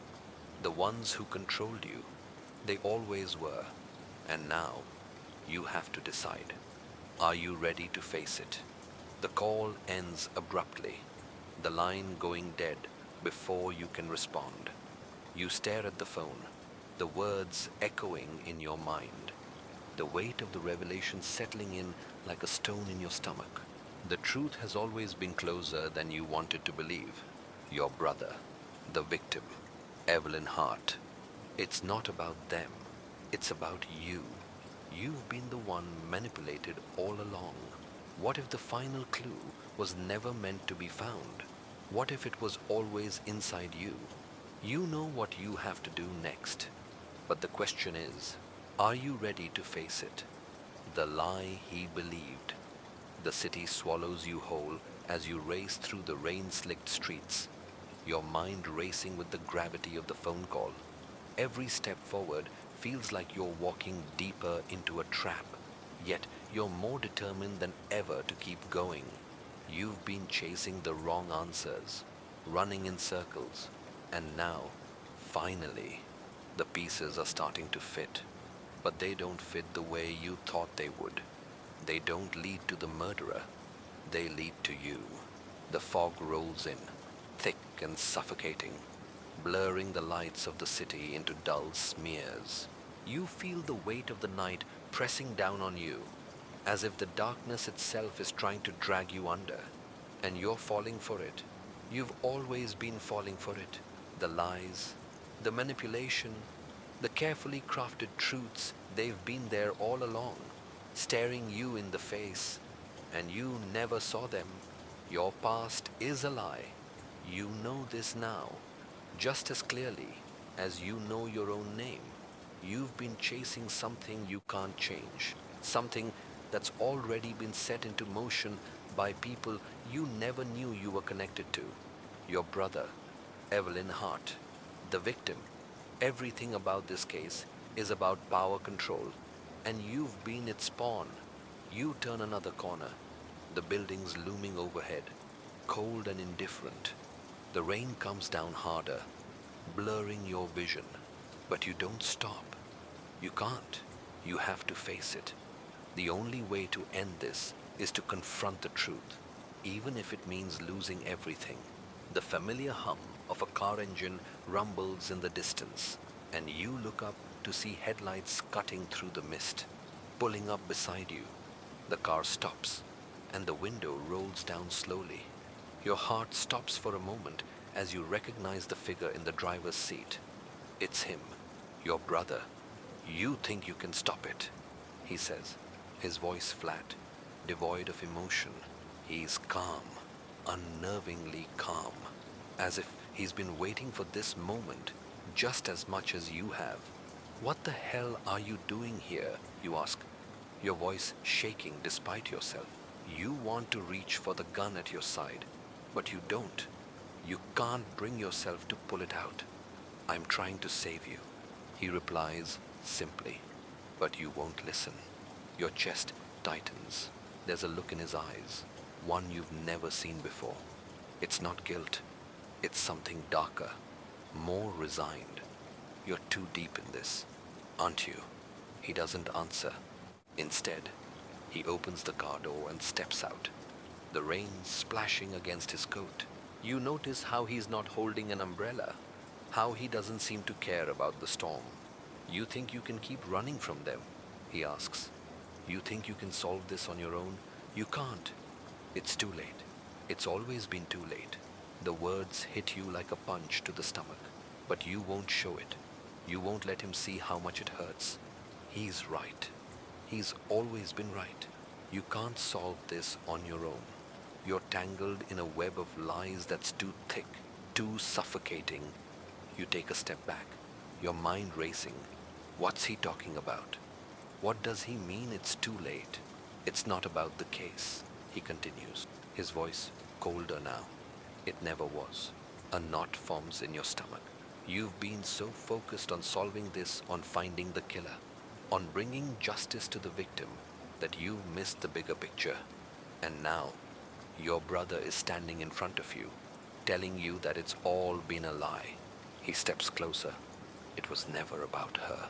The ones who controlled you, they always were. And now, you have to decide. Are you ready to face it? The call ends abruptly, the line going dead before you can respond. You stare at the phone, the words echoing in your mind, the weight of the revelation settling in like a stone in your stomach. The truth has always been closer than you wanted to believe. Your brother, the victim, Evelyn Hart. It's not about them. It's about you. You've been the one manipulated all along. What if the final clue was never meant to be found? What if it was always inside you? You know what you have to do next. But the question is, are you ready to face it? The lie he believed. The city swallows you whole as you race through the rain-slicked streets, your mind racing with the gravity of the phone call. Every step forward feels like you're walking deeper into a trap, yet you're more determined than ever to keep going. You've been chasing the wrong answers, running in circles, and now, finally, the pieces are starting to fit. But they don't fit the way you thought they would. They don't lead to the murderer. They lead to you. The fog rolls in, thick and suffocating, blurring the lights of the city into dull smears. You feel the weight of the night pressing down on you, as if the darkness itself is trying to drag you under, and you're falling for it. You've always been falling for it. The lies, the manipulation, the carefully crafted truths, they've been there all along, staring you in the face, and you never saw them. Your past is a lie. You know this now, just as clearly as you know your own name. You've been chasing something you can't change, something that's already been set into motion by people you never knew you were connected to. Your brother, Evelyn Hart, the victim. Everything about this case is about power control, and you've been its pawn. You turn another corner, the buildings looming overhead, cold and indifferent. The rain comes down harder, blurring your vision, but you don't stop. You can't. You have to face it. The only way to end this is to confront the truth, even if it means losing everything. The familiar hum of a car engine rumbles in the distance, and you look up to see headlights cutting through the mist. Pulling up beside you, the car stops, and the window rolls down slowly. Your heart stops for a moment as you recognize the figure in the driver's seat. It's him, your brother. You think you can stop it, he says, his voice flat, devoid of emotion. He's calm, unnervingly calm, as if he's been waiting for this moment just as much as you have. What the hell are you doing here, you ask, your voice shaking despite yourself. You want to reach for the gun at your side, but you don't. You can't bring yourself to pull it out. I'm trying to save you, he replies simply, but you won't listen. Your chest tightens. There's a look in his eyes, one you've never seen before. It's not guilt. It's something darker, more resigned. You're too deep in this, aren't you? He doesn't answer. Instead, he opens the car door and steps out, the rain splashing against his coat. You notice how he's not holding an umbrella, how he doesn't seem to care about the storm. You think you can keep running from them, he asks. You think you can solve this on your own? You can't. It's too late. It's always been too late. The words hit you like a punch to the stomach, but you won't show it. You won't let him see how much it hurts. He's right. He's always been right. You can't solve this on your own. You're tangled in a web of lies that's too thick, too suffocating. You take a step back, your mind racing. What's he talking about? What does he mean it's too late? It's not about the case, he continues, his voice colder now. It never was. A knot forms in your stomach. You've been so focused on solving this, on finding the killer, on bringing justice to the victim, that you've missed the bigger picture. And now, your brother is standing in front of you, telling you that it's all been a lie. He steps closer. It was never about her.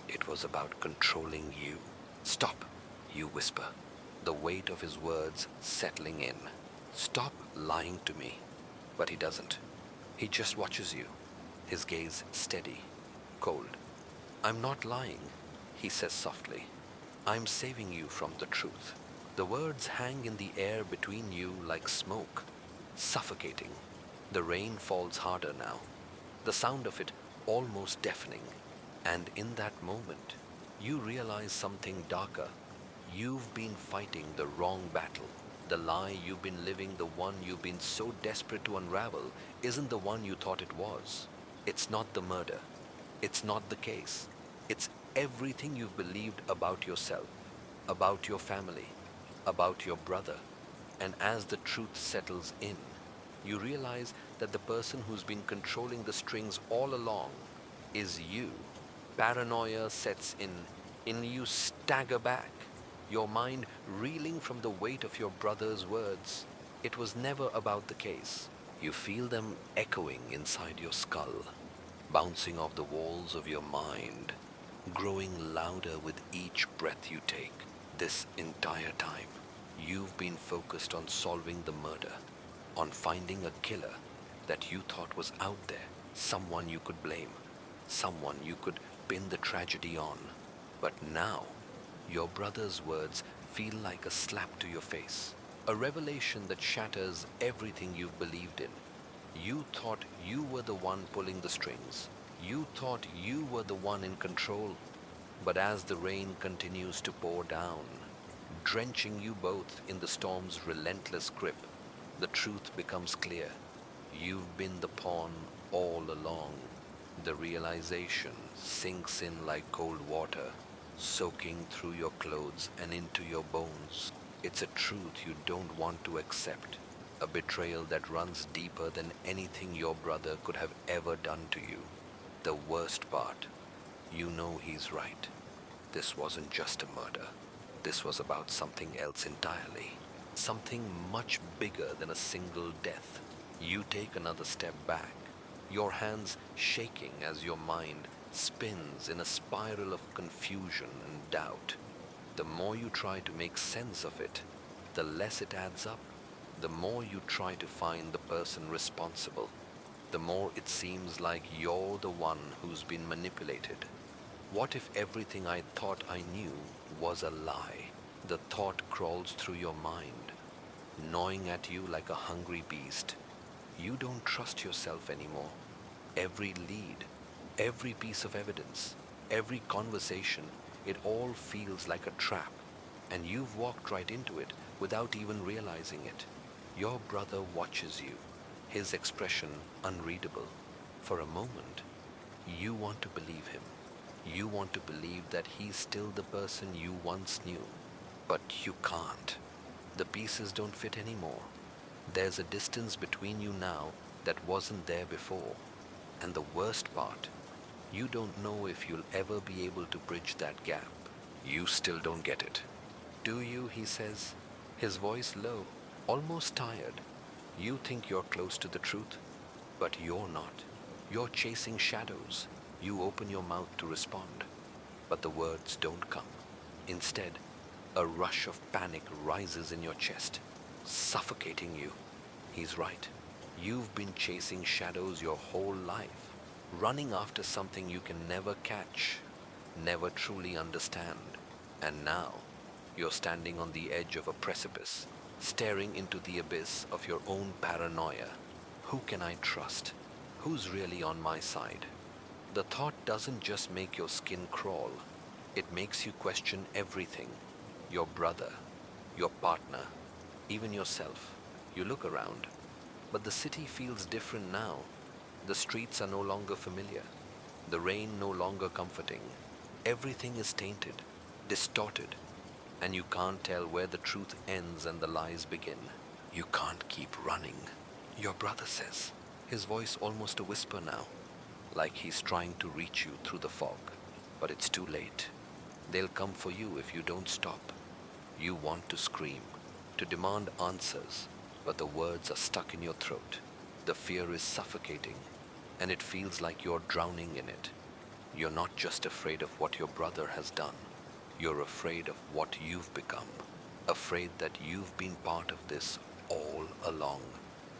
It was about controlling you. Stop, you whisper, the weight of his words settling in. Stop lying to me. But he doesn't. He just watches you, his gaze steady, cold. I'm not lying, he says softly. I'm saving you from the truth. The words hang in the air between you like smoke, suffocating. The rain falls harder now, the sound of it almost deafening. And in that moment, you realize something darker. You've been fighting the wrong battle. The lie you've been living, the one you've been so desperate to unravel, isn't the one you thought it was. It's not the murder. It's not the case. It's everything you've believed about yourself, about your family, about your brother. And as the truth settles in, you realize that the person who's been controlling the strings all along is you. Paranoia sets in you stagger back, your mind reeling from the weight of your brother's words. It was never about the case. You feel them echoing inside your skull, bouncing off the walls of your mind, growing louder with each breath you take. This entire time, you've been focused on solving the murder, on finding a killer that you thought was out there, someone you could blame, someone you could pin the tragedy on. But now, your brother's words feel like a slap to your face, a revelation that shatters everything you've believed in. You thought you were the one pulling the strings. You thought you were the one in control. But as the rain continues to pour down, drenching you both in the storm's relentless grip, the truth becomes clear. You've been the pawn all along. The realization sinks in like cold water, soaking through your clothes and into your bones. It's a truth you don't want to accept, a betrayal that runs deeper than anything your brother could have ever done to you. The worst part, you know he's right. This wasn't just a murder. This was about something else entirely. Something much bigger than a single death. You take another step back, your hands shaking as your mind spins in a spiral of confusion and doubt. The more you try to make sense of it, the less it adds up. The more you try to find the person responsible, the more it seems like you're the one who's been manipulated. What if everything I thought I knew was a lie? The thought crawls through your mind, gnawing at you like a hungry beast. You don't trust yourself anymore. Every lead, every piece of evidence, every conversation, it all feels like a trap, and you've walked right into it without even realizing it. Your brother watches you, his expression unreadable. For a moment, you want to believe him. You want to believe that he's still the person you once knew, but you can't. The pieces don't fit anymore. There's a distance between you now that wasn't there before. And the worst part, you don't know if you'll ever be able to bridge that gap. You still don't get it. Do you? He says, his voice low, almost tired. You think you're close to the truth, but you're not. You're chasing shadows. You open your mouth to respond, but the words don't come. Instead, a rush of panic rises in your chest, suffocating you. He's right. You've been chasing shadows your whole life, running after something you can never catch, never truly understand. And now, you're standing on the edge of a precipice, staring into the abyss of your own paranoia. Who can I trust? Who's really on my side? The thought doesn't just make your skin crawl, it makes you question everything. Your brother, your partner, even yourself. You look around, but the city feels different now. The streets are no longer familiar, the rain no longer comforting. Everything is tainted, distorted, and you can't tell where the truth ends and the lies begin. You can't keep running, your brother says, his voice almost a whisper now, like he's trying to reach you through the fog. But it's too late. They'll come for you if you don't stop. You want to scream, to demand answers, but the words are stuck in your throat. The fear is suffocating, and it feels like you're drowning in it. You're not just afraid of what your brother has done. You're afraid of what you've become. Afraid that you've been part of this all along.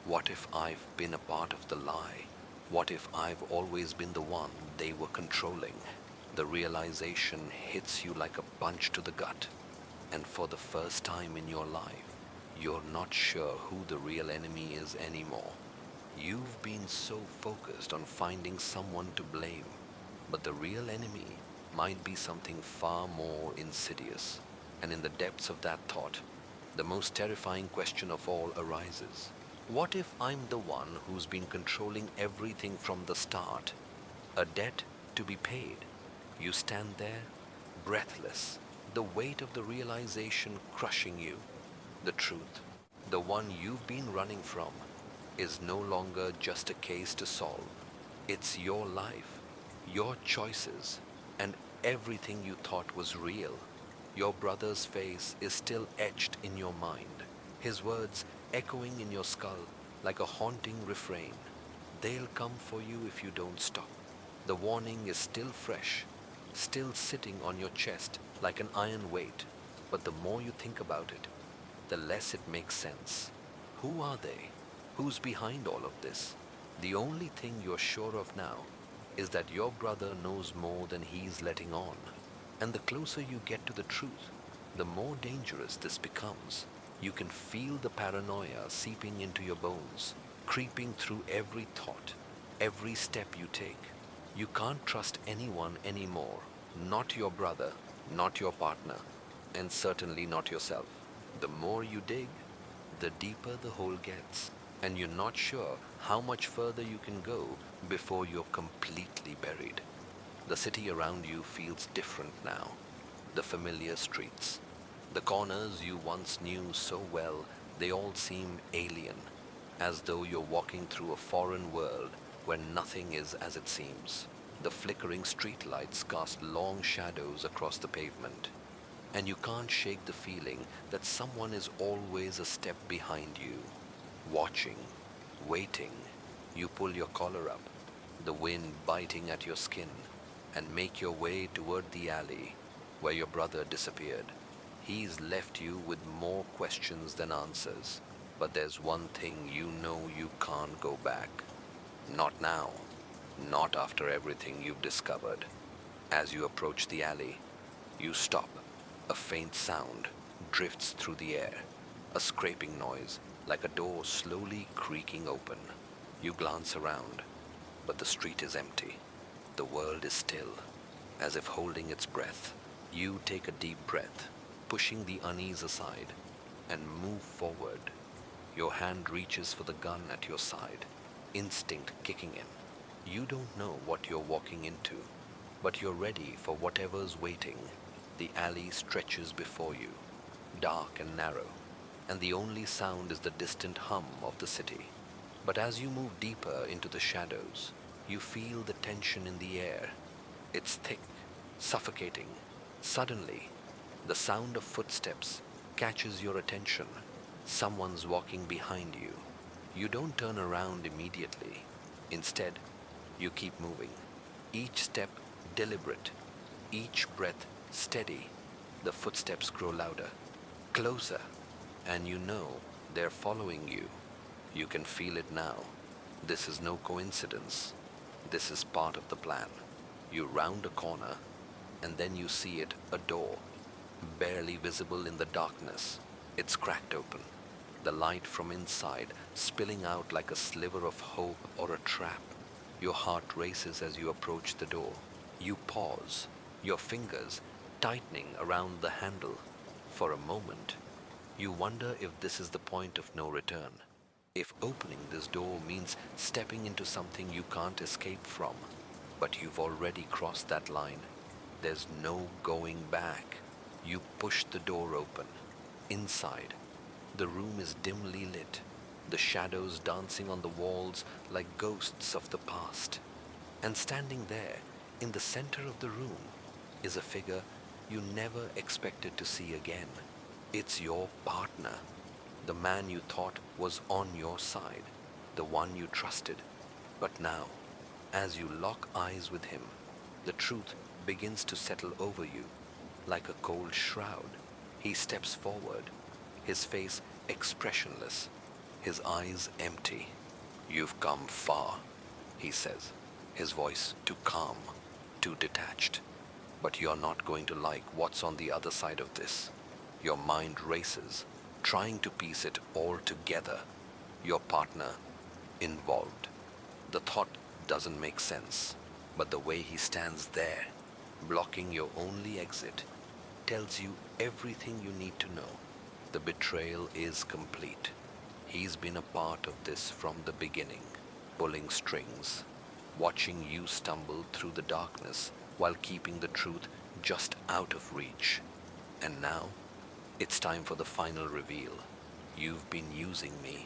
What if I've been a part of the lie? What if I've always been the one they were controlling? The realization hits you like a punch to the gut. And for the first time in your life, you're not sure who the real enemy is anymore. You've been so focused on finding someone to blame, but the real enemy might be something far more insidious. And in the depths of that thought, the most terrifying question of all arises. What if I'm the one who's been controlling everything from the start? A debt to be paid. You stand there, breathless, the weight of the realization crushing you. The truth, the one you've been running from, is no longer just a case to solve. It's your life, your choices, and everything you thought was real. Your brother's face is still etched in your mind, his words echoing in your skull like a haunting refrain. They'll come for you if you don't stop. The warning is still fresh, still sitting on your chest like an iron weight. But the more you think about it, the less it makes sense. Who are they? Who's behind all of this? The only thing you're sure of now is that your brother knows more than he's letting on. And the closer you get to the truth, the more dangerous this becomes. You can feel the paranoia seeping into your bones, creeping through every thought, every step you take. You can't trust anyone anymore, not your brother, not your partner, and certainly not yourself. The more you dig, the deeper the hole gets, and you're not sure how much further you can go before you're completely buried. The city around you feels different now. The familiar streets, the corners you once knew so well, they all seem alien, as though you're walking through a foreign world where nothing is as it seems. The flickering streetlights cast long shadows across the pavement, and you can't shake the feeling that someone is always a step behind you, watching, waiting. You pull your collar up, the wind biting at your skin, and make your way toward the alley where your brother disappeared. He's left you with more questions than answers, but there's one thing you know: you can't go back. Not now, not after everything you've discovered. As you approach the alley, you stop. A faint sound drifts through the air, a scraping noise like a door slowly creaking open. You glance around, but the street is empty. The world is still, as if holding its breath. You take a deep breath, pushing the unease aside, and move forward. Your hand reaches for the gun at your side, instinct kicking in. You don't know what you're walking into, but you're ready for whatever's waiting. The alley stretches before you, dark and narrow, and the only sound is the distant hum of the city. But as you move deeper into the shadows, you feel the tension in the air. It's thick, suffocating. Suddenly, the sound of footsteps catches your attention. Someone's walking behind you. You don't turn around immediately. Instead, you keep moving. Each step deliberate, each breath steady. The footsteps grow louder, closer, and you know they're following you. You can feel it now. This is no coincidence. This is part of the plan. You round a corner, and then you see it, a door, barely visible in the darkness. It's cracked open, the light from inside spilling out like a sliver of hope or a trap. Your heart races as you approach the door. You pause, your fingers tightening around the handle. For a moment, you wonder if this is the point of no return. If opening this door means stepping into something you can't escape from. But you've already crossed that line. There's no going back. You push the door open. Inside, the room is dimly lit, the shadows dancing on the walls like ghosts of the past. And standing there, in the center of the room, is a figure you never expected to see again. It's your partner, the man you thought was on your side, the one you trusted. But now, as you lock eyes with him, the truth begins to settle over you like a cold shroud. He steps forward, his face expressionless, his eyes empty. "You've come far," he says, his voice too calm, too detached. "But you're not going to like what's on the other side of this." Your mind races, trying to piece it all together. Your partner involved. The thought doesn't make sense, but the way he stands there, blocking your only exit, tells you everything you need to know. The betrayal is complete. He's been a part of this from the beginning, pulling strings, watching you stumble through the darkness while keeping the truth just out of reach. And now, it's time for the final reveal. You've been using me,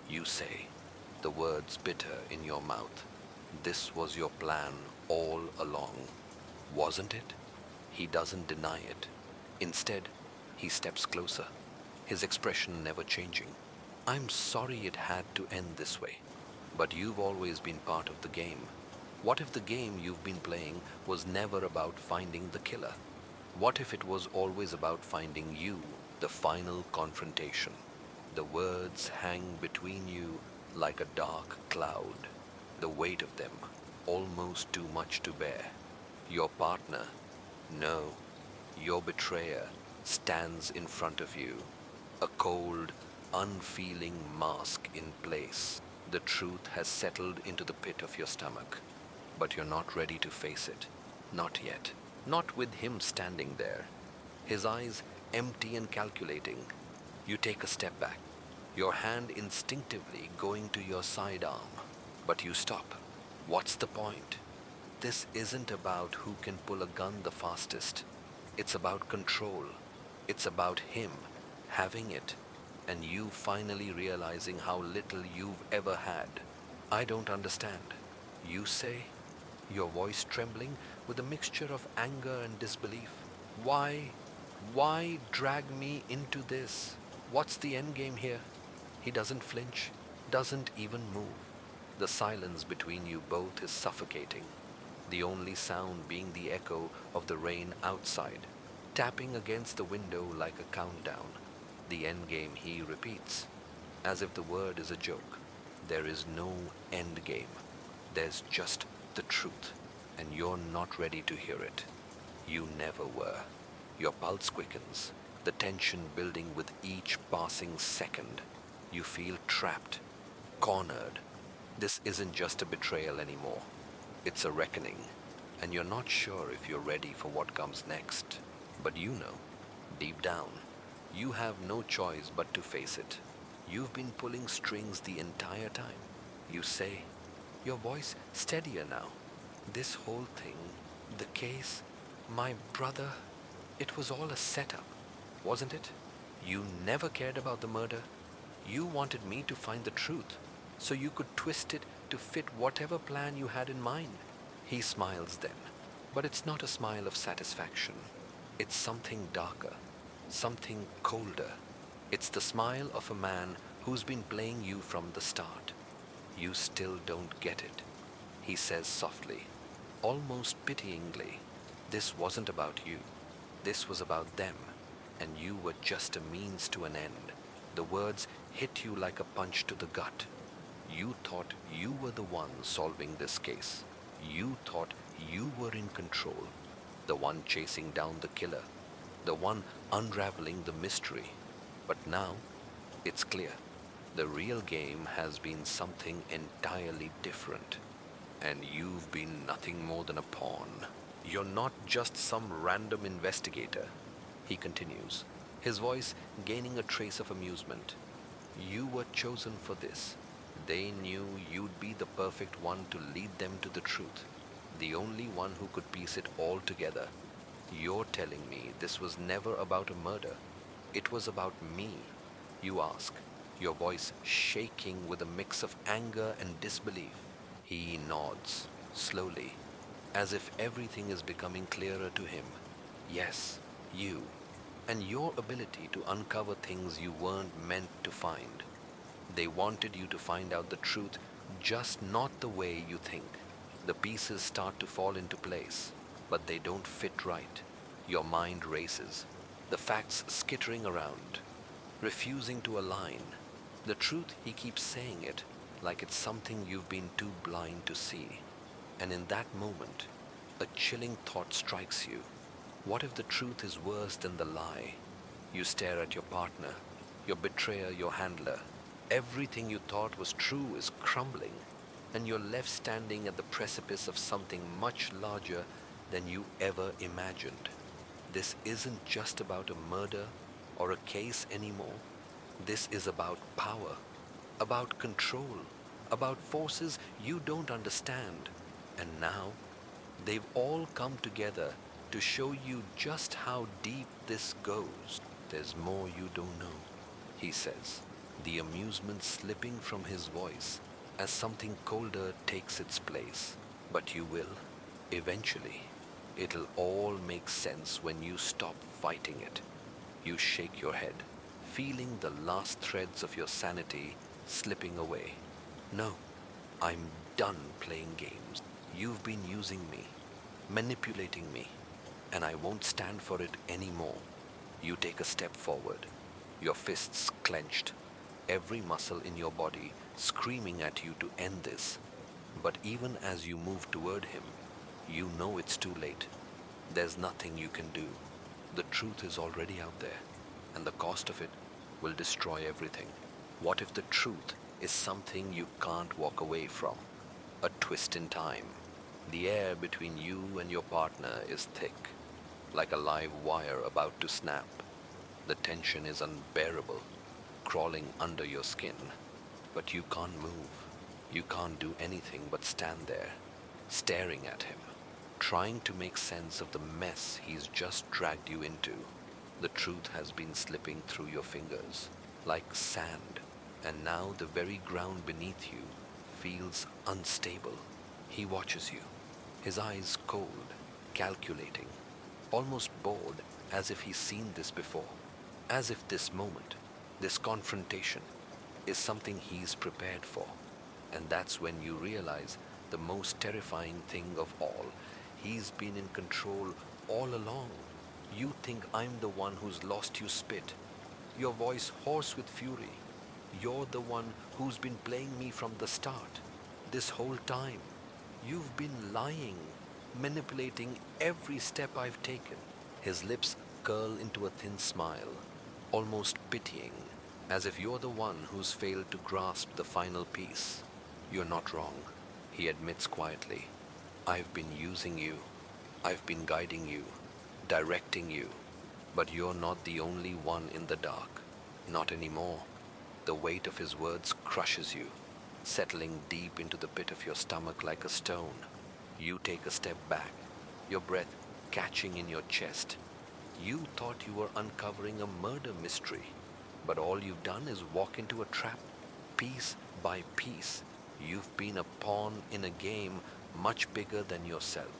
you say, the words bitter in your mouth. This was your plan all along, wasn't it? He doesn't deny it. Instead, he steps closer, his expression never changing. I'm sorry it had to end this way, but you've always been part of the game. What if the game you've been playing was never about finding the killer? What if it was always about finding you, the final confrontation? The words hang between you like a dark cloud, the weight of them almost too much to bear. Your partner, no, your betrayer, stands in front of you, a cold, unfeeling mask in place. The truth has settled into the pit of your stomach, but you're not ready to face it. Not yet. Not with him standing there, his eyes empty and calculating. You take a step back, your hand instinctively going to your sidearm, but you stop. What's the point? This isn't about who can pull a gun the fastest. It's about control. It's about him having it, and you finally realizing how little you've ever had. I don't understand, you say, your voice trembling with a mixture of anger and disbelief. Why? Why drag me into this? What's the end game here? He doesn't flinch, doesn't even move. The silence between you both is suffocating, the only sound being the echo of the rain outside, tapping against the window like a countdown. The end game, he repeats, as if the word is a joke. There is no end game. There's just the truth, and you're not ready to hear it. You never were. Your pulse quickens, the tension building with each passing second. You feel trapped, cornered. This isn't just a betrayal anymore. It's a reckoning, and you're not sure if you're ready for what comes next. But you know, deep down, you have no choice but to face it. You've been pulling strings the entire time. You say, your voice steadier now. This whole thing, the case, my brother, it was all a setup, wasn't it? You never cared about the murder. You wanted me to find the truth, so you could twist it to fit whatever plan you had in mind. He smiles then, but it's not a smile of satisfaction. It's something darker, something colder. It's the smile of a man who's been playing you from the start. You still don't get it, he says softly, almost pityingly. This wasn't about you. This was about them, and you were just a means to an end. The words hit you like a punch to the gut. You thought you were the one solving this case. You thought you were in control, the one chasing down the killer, the one unraveling the mystery. But now, it's clear. The real game has been something entirely different, and you've been nothing more than a pawn. You're not just some random investigator, he continues, his voice gaining a trace of amusement. You were chosen for this. They knew you'd be the perfect one to lead them to the truth, the only one who could piece it all together. You're telling me this was never about a murder. It was about me, you ask, your voice shaking with a mix of anger and disbelief. He nods, slowly, as if everything is becoming clearer to him. Yes, you, and your ability to uncover things you weren't meant to find. They wanted you to find out the truth, just not the way you think. The pieces start to fall into place, but they don't fit right. Your mind races, the facts skittering around, refusing to align. The truth, he keeps saying it, like it's something you've been too blind to see. And in that moment, a chilling thought strikes you. What if the truth is worse than the lie? You stare at your partner, your betrayer, your handler. Everything you thought was true is crumbling, and you're left standing at the precipice of something much larger than you ever imagined. This isn't just about a murder or a case anymore. This is about power, about control, about forces you don't understand. And now, they've all come together to show you just how deep this goes. There's more you don't know, he says, the amusement slipping from his voice as something colder takes its place. But you will, eventually. It'll all make sense when you stop fighting it. You shake your head, feeling the last threads of your sanity slipping away. No, I'm done playing games. You've been using me, manipulating me, and I won't stand for it anymore. You take a step forward, your fists clenched, every muscle in your body screaming at you to end this. But even as you move toward him, you know it's too late. There's nothing you can do. The truth is already out there, and the cost of it will destroy everything. What if the truth is something you can't walk away from? A twist in time. The air between you and your partner is thick, like a live wire about to snap. The tension is unbearable, crawling under your skin. But you can't move. You can't do anything but stand there, staring at him, trying to make sense of the mess he's just dragged you into. The truth has been slipping through your fingers like sand, and now the very ground beneath you feels unstable. He watches you, his eyes cold, calculating, almost bored, as if he's seen this before, as if this moment, this confrontation, is something he's prepared for. And that's when you realize the most terrifying thing of all. He's been in control all along. You think I'm the one who's lost you spit, your voice hoarse with fury. You're the one who's been playing me from the start. This whole time, you've been lying, manipulating every step I've taken. His lips curl into a thin smile, almost pitying, as if you're the one who's failed to grasp the final piece. You're not wrong, he admits quietly. I've been using you. I've been guiding you, directing you. But you're not the only one in the dark. Not anymore. The weight of his words crushes you, settling deep into the pit of your stomach like a stone. You take a step back, your breath catching in your chest. You thought you were uncovering a murder mystery, but all you've done is walk into a trap. Piece by piece, you've been a pawn in a game much bigger than yourself.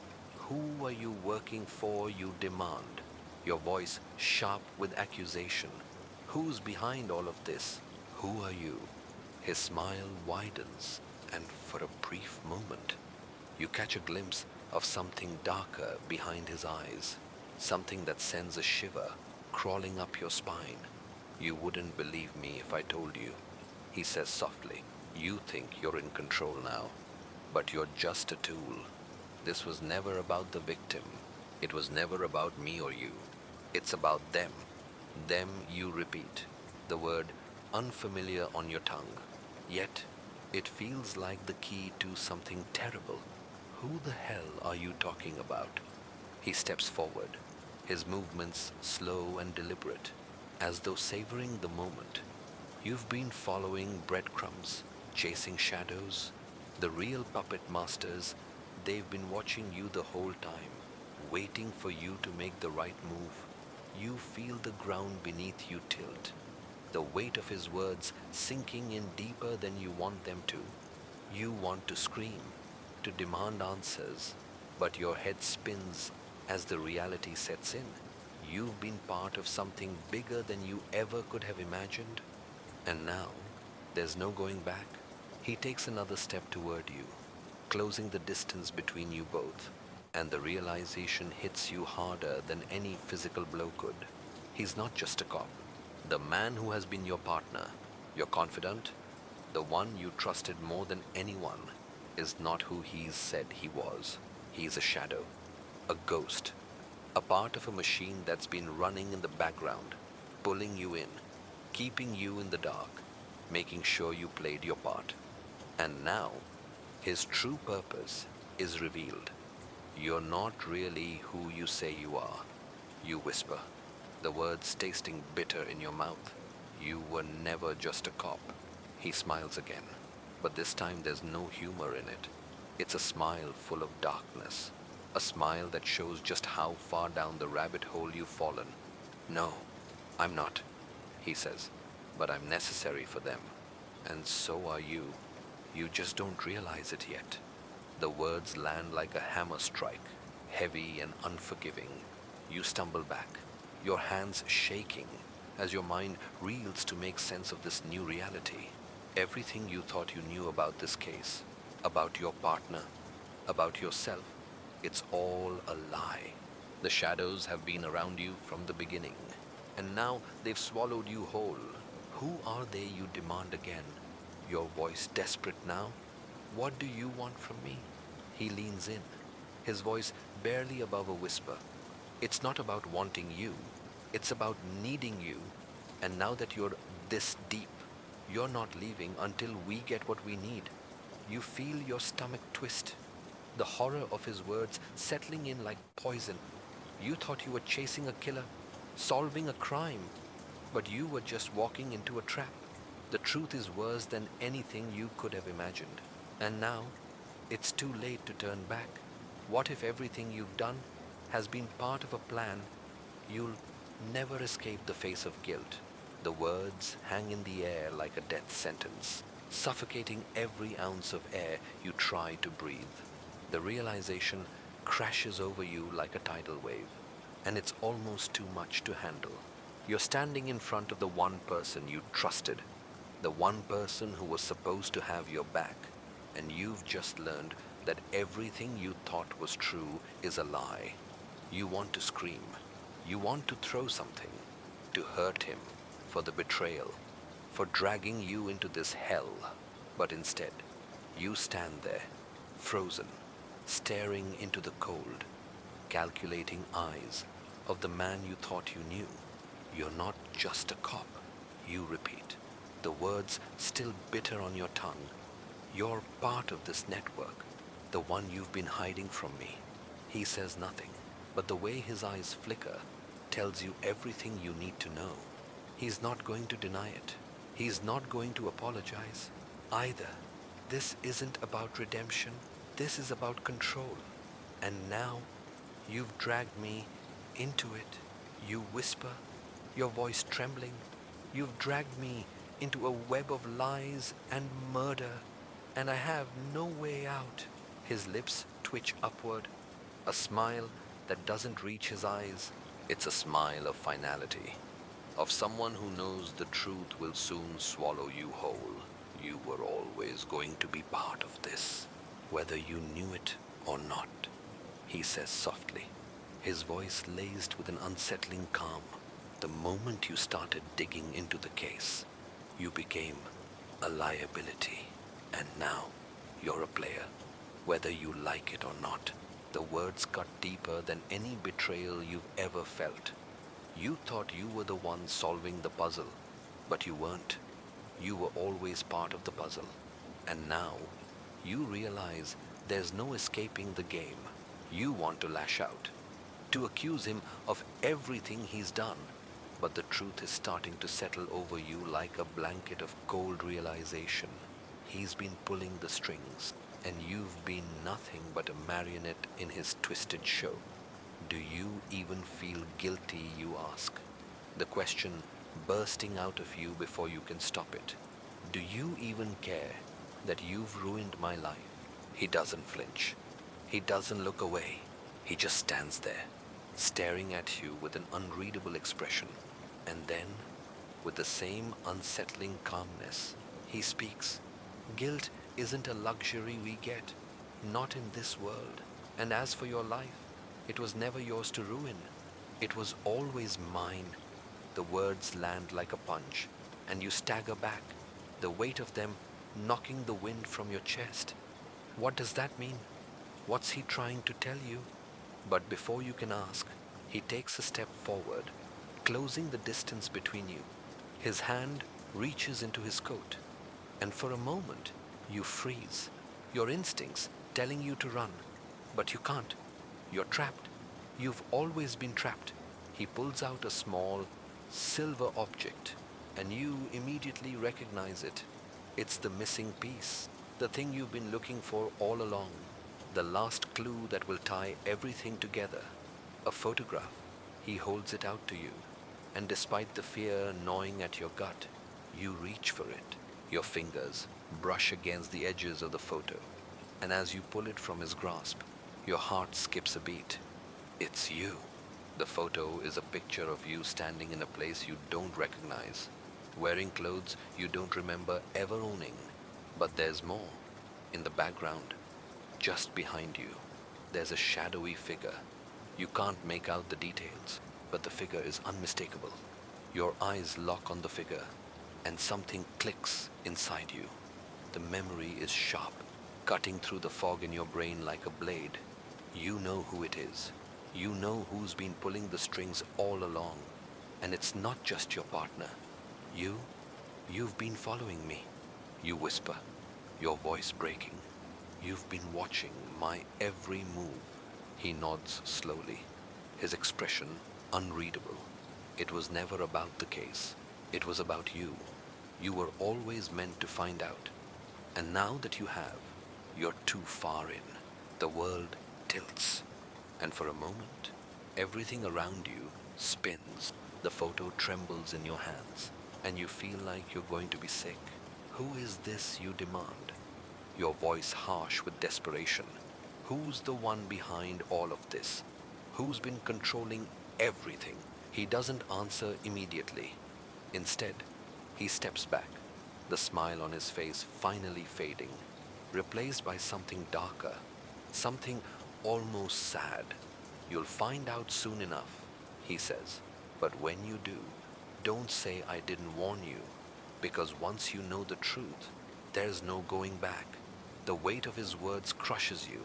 Who are you working for, you demand, your voice sharp with accusation. Who's behind all of this? Who are you? His smile widens, and for a brief moment, you catch a glimpse of something darker behind his eyes, something that sends a shiver crawling up your spine. You wouldn't believe me if I told you, he says softly. You think you're in control now, but you're just a tool. This was never about the victim. It was never about me or you. It's about them. Them, you repeat, the word unfamiliar on your tongue. Yet, it feels like the key to something terrible. Who the hell are you talking about? He steps forward, his movements slow and deliberate, as though savoring the moment. You've been following breadcrumbs, chasing shadows. The real puppet masters, they've been watching you the whole time, waiting for you to make the right move. You feel the ground beneath you tilt, the weight of his words sinking in deeper than you want them to. You want to scream, to demand answers, but your head spins as the reality sets in. You've been part of something bigger than you ever could have imagined, and now there's no going back. He takes another step toward you, closing the distance between you both, and the realization hits you harder than any physical blow could. He's not just a cop. The man who has been your partner, your confidant, the one you trusted more than anyone, is not who he's said he was. He's a shadow, a ghost, a part of a machine that's been running in the background, pulling you in, keeping you in the dark, making sure you played your part. And now, his true purpose is revealed. You're not really who you say you are. You whisper, the words tasting bitter in your mouth. You were never just a cop. He smiles again, but this time there's no humor in it. It's a smile full of darkness, a smile that shows just how far down the rabbit hole you've fallen. No, I'm not, he says, but I'm necessary for them, and so are you. You just don't realize it yet. The words land like a hammer strike, heavy and unforgiving. You stumble back, your hands shaking, as your mind reels to make sense of this new reality. Everything you thought you knew about this case, about your partner, about yourself, it's all a lie. The shadows have been around you from the beginning, and now they've swallowed you whole. Who are they you demand again? Your voice desperate now? What do you want from me? He leans in, his voice barely above a whisper. It's not about wanting you, it's about needing you. And now that you're this deep, you're not leaving until we get what we need. You feel your stomach twist, the horror of his words settling in like poison. You thought you were chasing a killer, solving a crime, but you were just walking into a trap. The truth is worse than anything you could have imagined. And now, it's too late to turn back. What if everything you've done has been part of a plan? You'll never escape the face of guilt. The words hang in the air like a death sentence, suffocating every ounce of air you try to breathe. The realization crashes over you like a tidal wave, and it's almost too much to handle. You're standing in front of the one person you trusted, the one person who was supposed to have your back, and you've just learned that everything you thought was true is a lie. You want to scream. You want to throw something, to hurt him for the betrayal, for dragging you into this hell. But instead, you stand there, frozen, staring into the cold, calculating eyes of the man you thought you knew. You're not just a cop, you repeat, the words still bitter on your tongue. You're part of this network, the one you've been hiding from me. He says nothing, but the way his eyes flicker tells you everything you need to know. He's not going to deny it. He's not going to apologize either. This isn't about redemption. This is about control. And now you've dragged me into it. You whisper, your voice trembling. You've dragged me into a web of lies and murder, and I have no way out. His lips twitch upward, a smile that doesn't reach his eyes. It's a smile of finality, of someone who knows the truth will soon swallow you whole. You were always going to be part of this, whether you knew it or not, he says softly, his voice laced with an unsettling calm. The moment you started digging into the case, you became a liability, and now you're a player, whether you like it or not. The words cut deeper than any betrayal you've ever felt. You thought you were the one solving the puzzle, but you weren't. You were always part of the puzzle. And now, you realize there's no escaping the game. You want to lash out, to accuse him of everything he's done. But the truth is starting to settle over you like a blanket of cold realization. He's been pulling the strings, and you've been nothing but a marionette in his twisted show. Do you even feel guilty, you ask? The question bursting out of you before you can stop it. Do you even care that you've ruined my life? He doesn't flinch. He doesn't look away. He just stands there, staring at you with an unreadable expression. And then, with the same unsettling calmness, he speaks. Guilt isn't a luxury we get, not in this world. And as for your life, it was never yours to ruin. It was always mine. The words land like a punch, and you stagger back, the weight of them knocking the wind from your chest. What does that mean? What's he trying to tell you? But before you can ask, he takes a step forward, closing the distance between you. His hand reaches into his coat, and for a moment you freeze, your instincts telling you to run, but you can't. You're trapped. You've always been trapped. He pulls out a small, silver object, and you immediately recognize it. It's the missing piece, the thing you've been looking for all along, the last clue that will tie everything together. A photograph. He holds it out to you, and despite the fear gnawing at your gut, you reach for it. Your fingers brush against the edges of the photo, and as you pull it from his grasp, your heart skips a beat. It's you. The photo is a picture of you standing in a place you don't recognize, wearing clothes you don't remember ever owning. But there's more. In the background, just behind you, there's a shadowy figure. You can't make out the details, but the figure is unmistakable. Your eyes lock on the figure, and something clicks inside you. The memory is sharp, cutting through the fog in your brain like a blade. You know who it is. You know who's been pulling the strings all along. And it's not just your partner. You've been following me. You whisper, your voice breaking. You've been watching my every move. He nods slowly, his expression unreadable. It was never about the case. It was about you. You were always meant to find out. And now that you have, you're too far in. The world tilts. And for a moment, everything around you spins. The photo trembles in your hands, and you feel like you're going to be sick. Who is this, you demand? Your voice harsh with desperation. Who's the one behind all of this? Who's been controlling everything? He doesn't answer immediately. Instead, he steps back, the smile on his face finally fading, replaced by something darker, something almost sad. You'll find out soon enough, he says. But when you do, don't say I didn't warn you, because once you know the truth, there's no going back. The weight of his words crushes you,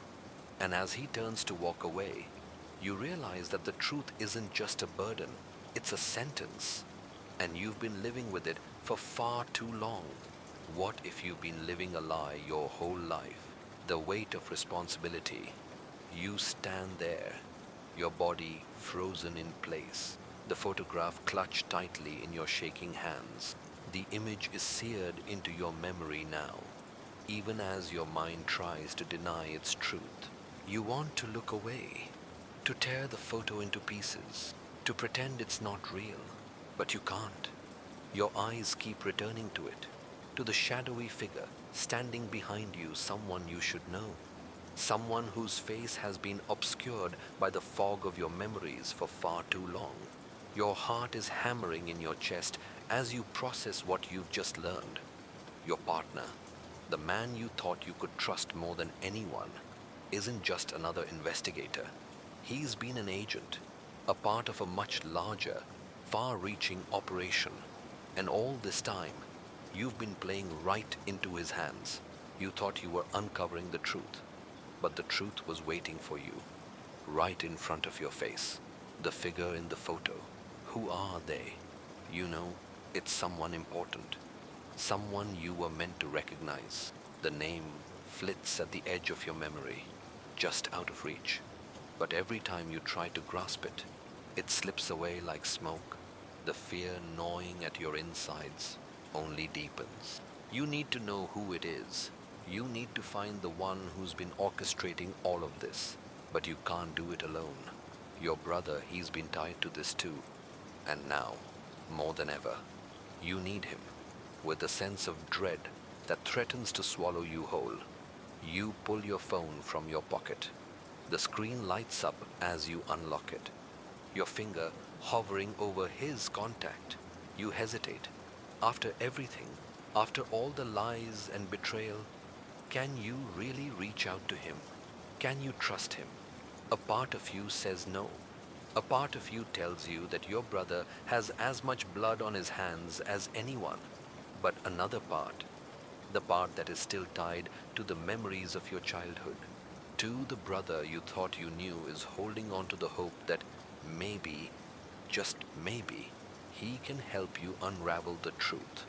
and as he turns to walk away, you realize that the truth isn't just a burden, it's a sentence, and you've been living with it for far too long. What if you've been living a lie your whole life? The weight of responsibility. You stand there, your body frozen in place, the photograph clutched tightly in your shaking hands. The image is seared into your memory now, even as your mind tries to deny its truth. You want to look away, to tear the photo into pieces, to pretend it's not real, but you can't. Your eyes keep returning to it, to the shadowy figure standing behind you, someone you should know. Someone whose face has been obscured by the fog of your memories for far too long. Your heart is hammering in your chest as you process what you've just learned. Your partner, the man you thought you could trust more than anyone, isn't just another investigator. He's been an agent, a part of a much larger, far-reaching operation. And all this time, you've been playing right into his hands. You thought you were uncovering the truth. But the truth was waiting for you, right in front of your face. The figure in the photo. Who are they? You know, it's someone important. Someone you were meant to recognize. The name flits at the edge of your memory, just out of reach. But every time you try to grasp it, it slips away like smoke. The fear gnawing at your insides only deepens. You need to know who it is. You need to find the one who's been orchestrating all of this. But you can't do it alone. Your brother, he's been tied to this too. And now, more than ever, you need him. With a sense of dread that threatens to swallow you whole, you pull your phone from your pocket. The screen lights up as you unlock it. Your finger hovering over his contact. You hesitate. After everything, after all the lies and betrayal, can you really reach out to him? Can you trust him? A part of you says no. A part of you tells you that your brother has as much blood on his hands as anyone. But another part, the part that is still tied to the memories of your childhood, to the brother you thought you knew, is holding on to the hope that maybe, just maybe, he can help you unravel the truth.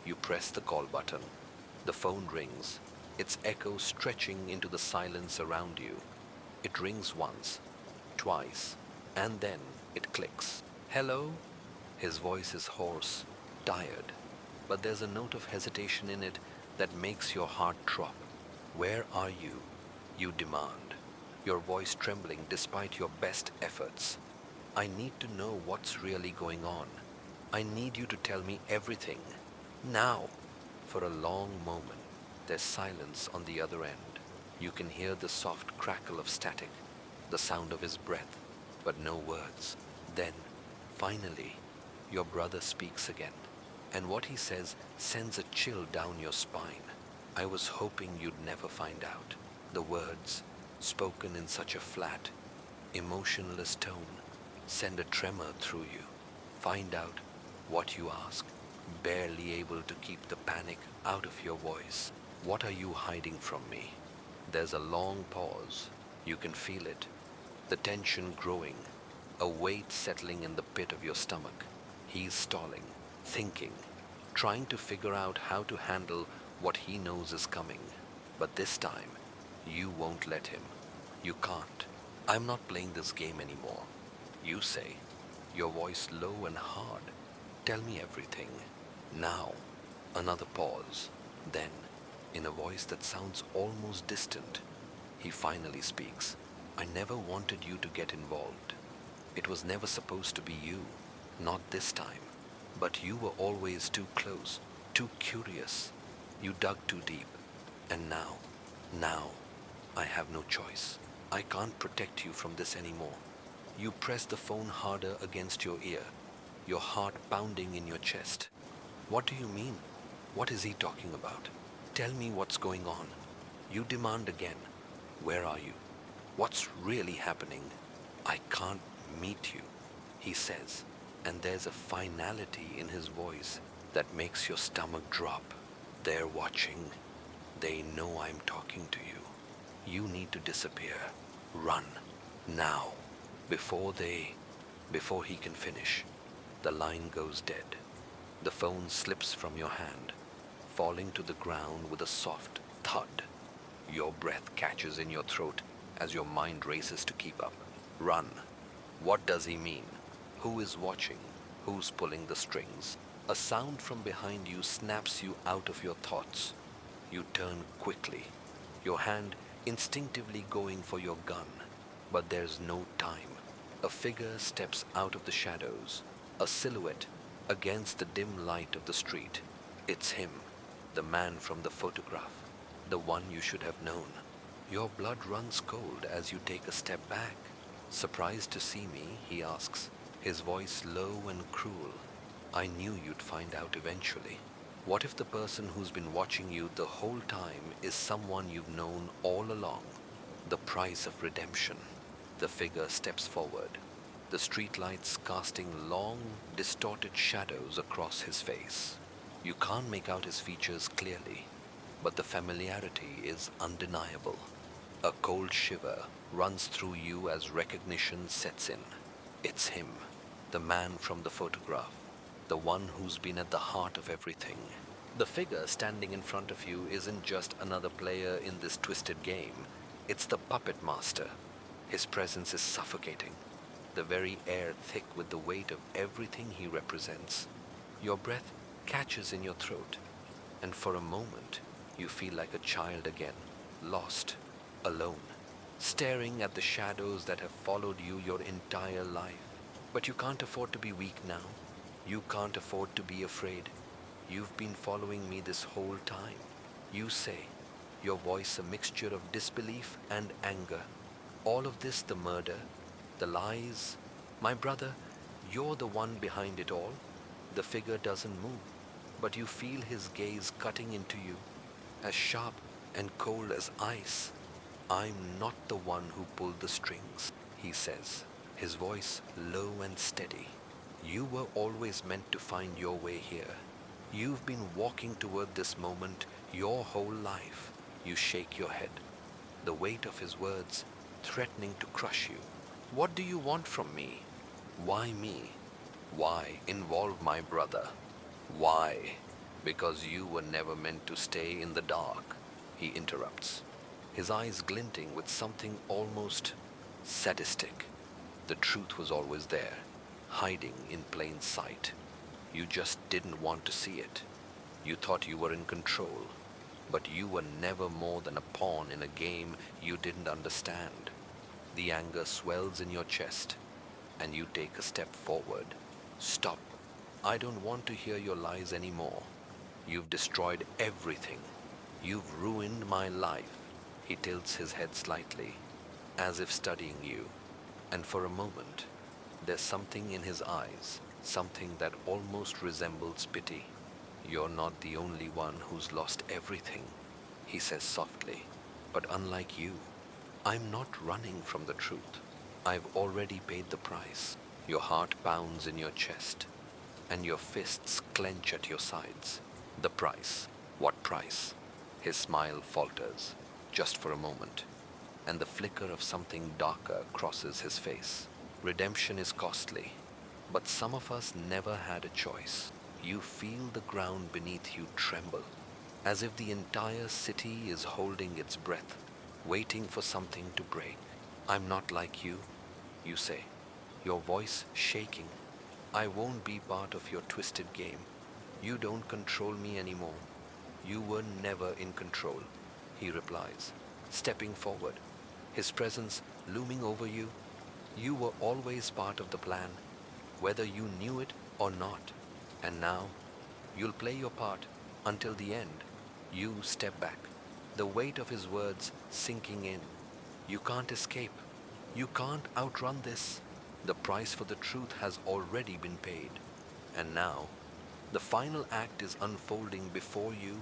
You press the call button. The phone rings, its echo stretching into the silence around you. It rings once, twice, and then it clicks. Hello? His voice is hoarse, tired, but there's a note of hesitation in it that makes your heart drop. Where are you? You demand, your voice trembling despite your best efforts. I need to know what's really going on. I need you to tell me everything. Now. For a long moment, there's silence on the other end. You can hear the soft crackle of static, the sound of his breath, but no words. Then, finally, your brother speaks again, and what he says sends a chill down your spine. I was hoping you'd never find out. The words, spoken in such a flat, emotionless tone, send a tremor through you. Find out what you ask, barely able to keep the panic out of your voice. What are you hiding from me? There's a long pause. You can feel it. The tension growing, a weight settling in the pit of your stomach. He's stalling, thinking, trying to figure out how to handle what he knows is coming. But this time, you won't let him. You can't. I'm not playing this game anymore. You say, your voice low and hard. Tell me everything. Now. Another pause. Then, in a voice that sounds almost distant, he finally speaks. I never wanted you to get involved. It was never supposed to be you. Not this time. But you were always too close, too curious. You dug too deep. And now, I have no choice. I can't protect you from this anymore. You press the phone harder against your ear, your heart pounding in your chest. What do you mean? What is he talking about? Tell me what's going on. You demand again. Where are you? What's really happening? I can't meet you, he says, and there's a finality in his voice that makes your stomach drop. They're watching. They know I'm talking to you. You need to disappear. Run. Now. Before he can finish, the line goes dead. The phone slips from your hand, falling to the ground with a soft thud. Your breath catches in your throat as your mind races to keep up. Run. What does he mean? Who is watching? Who's pulling the strings? A sound from behind you snaps you out of your thoughts. You turn quickly, your hand instinctively going for your gun. But there's no time. A figure steps out of the shadows, a silhouette against the dim light of the street. It's him, the man from the photograph, the one you should have known. Your blood runs cold as you take a step back. Surprised to see me, he asks, his voice low and cruel. I knew you'd find out eventually. What if the person who's been watching you the whole time is someone you've known all along? The price of redemption. The figure steps forward, the streetlights casting long, distorted shadows across his face. You can't make out his features clearly, but the familiarity is undeniable. A cold shiver runs through you as recognition sets in. It's him, the man from the photograph, the one who's been at the heart of everything. The figure standing in front of you isn't just another player in this twisted game. It's the puppet master. His presence is suffocating, the very air thick with the weight of everything he represents. Your breath catches in your throat, and for a moment you feel like a child again, lost, alone, staring at the shadows that have followed you your entire life. But you can't afford to be weak now. You can't afford to be afraid. You've been following me this whole time. You say, your voice a mixture of disbelief and anger. All of this, the murder, the lies. My brother, you're the one behind it all. The figure doesn't move, but you feel his gaze cutting into you, as sharp and cold as ice. I'm not the one who pulled the strings, he says, his voice low and steady. You were always meant to find your way here. You've been walking toward this moment your whole life. You shake your head, the weight of his words threatening to crush you. What do you want from me? Why me? Why involve my brother? Why? Because you were never meant to stay in the dark, he interrupts, his eyes glinting with something almost sadistic. The truth was always there, hiding in plain sight. You just didn't want to see it. You thought you were in control, but you were never more than a pawn in a game you didn't understand. The anger swells in your chest, and you take a step forward. Stop. I don't want to hear your lies anymore. You've destroyed everything. You've ruined my life. He tilts his head slightly, as if studying you, and for a moment, there's something in his eyes, something that almost resembles pity. You're not the only one who's lost everything, he says softly. But unlike you, I'm not running from the truth. I've already paid the price. Your heart pounds in your chest, and your fists clench at your sides. The price. What price? His smile falters, just for a moment, and the flicker of something darker crosses his face. Redemption is costly, but some of us never had a choice. You feel the ground beneath you tremble, as if the entire city is holding its breath, waiting for something to break. I'm not like you say, your voice shaking. I won't be part of your twisted game. You don't control me anymore. You were never in control, he replies, stepping forward, his presence looming over you. You were always part of the plan, whether you knew it or not. And now, you'll play your part until the end. You step back, the weight of his words sinking in. You can't escape. You can't outrun this. The price for the truth has already been paid. And now, the final act is unfolding before you,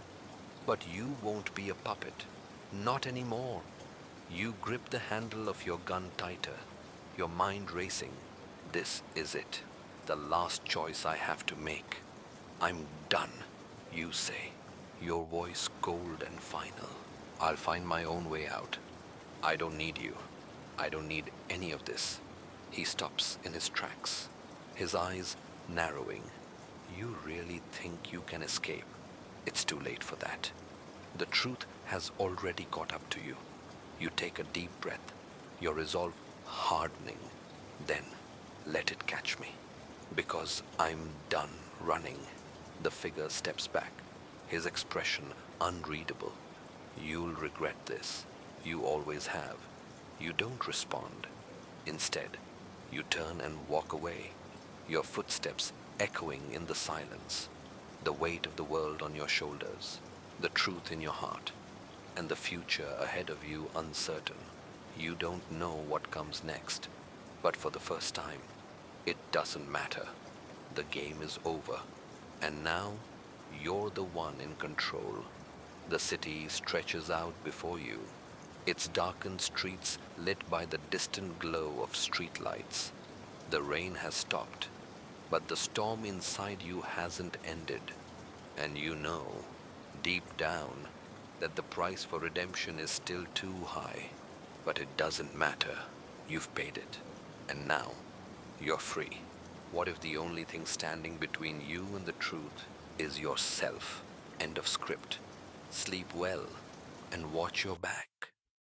but you won't be a puppet. Not anymore. You grip the handle of your gun tighter, your mind racing. This is it, the last choice I have to make. I'm done, you say, your voice cold and final. I'll find my own way out. I don't need you. I don't need any of this. He stops in his tracks, his eyes narrowing. You really think you can escape? It's too late for that. The truth has already caught up to you. You take a deep breath, your resolve hardening. Then let it catch me. Because I'm done running. The figure steps back, his expression unreadable. You'll regret this. You always have. You don't respond. Instead, you turn and walk away, your footsteps echoing in the silence, the weight of the world on your shoulders, the truth in your heart, and the future ahead of you uncertain. You don't know what comes next, but for the first time, it doesn't matter. The game is over, and now you're the one in control. The city stretches out before you, its darkened streets lit by the distant glow of streetlights. The rain has stopped, but the storm inside you hasn't ended. And you know, deep down, that the price for redemption is still too high. But it doesn't matter. You've paid it. And now, you're free. What if the only thing standing between you and the truth is yourself? End of script. Sleep well and watch your back.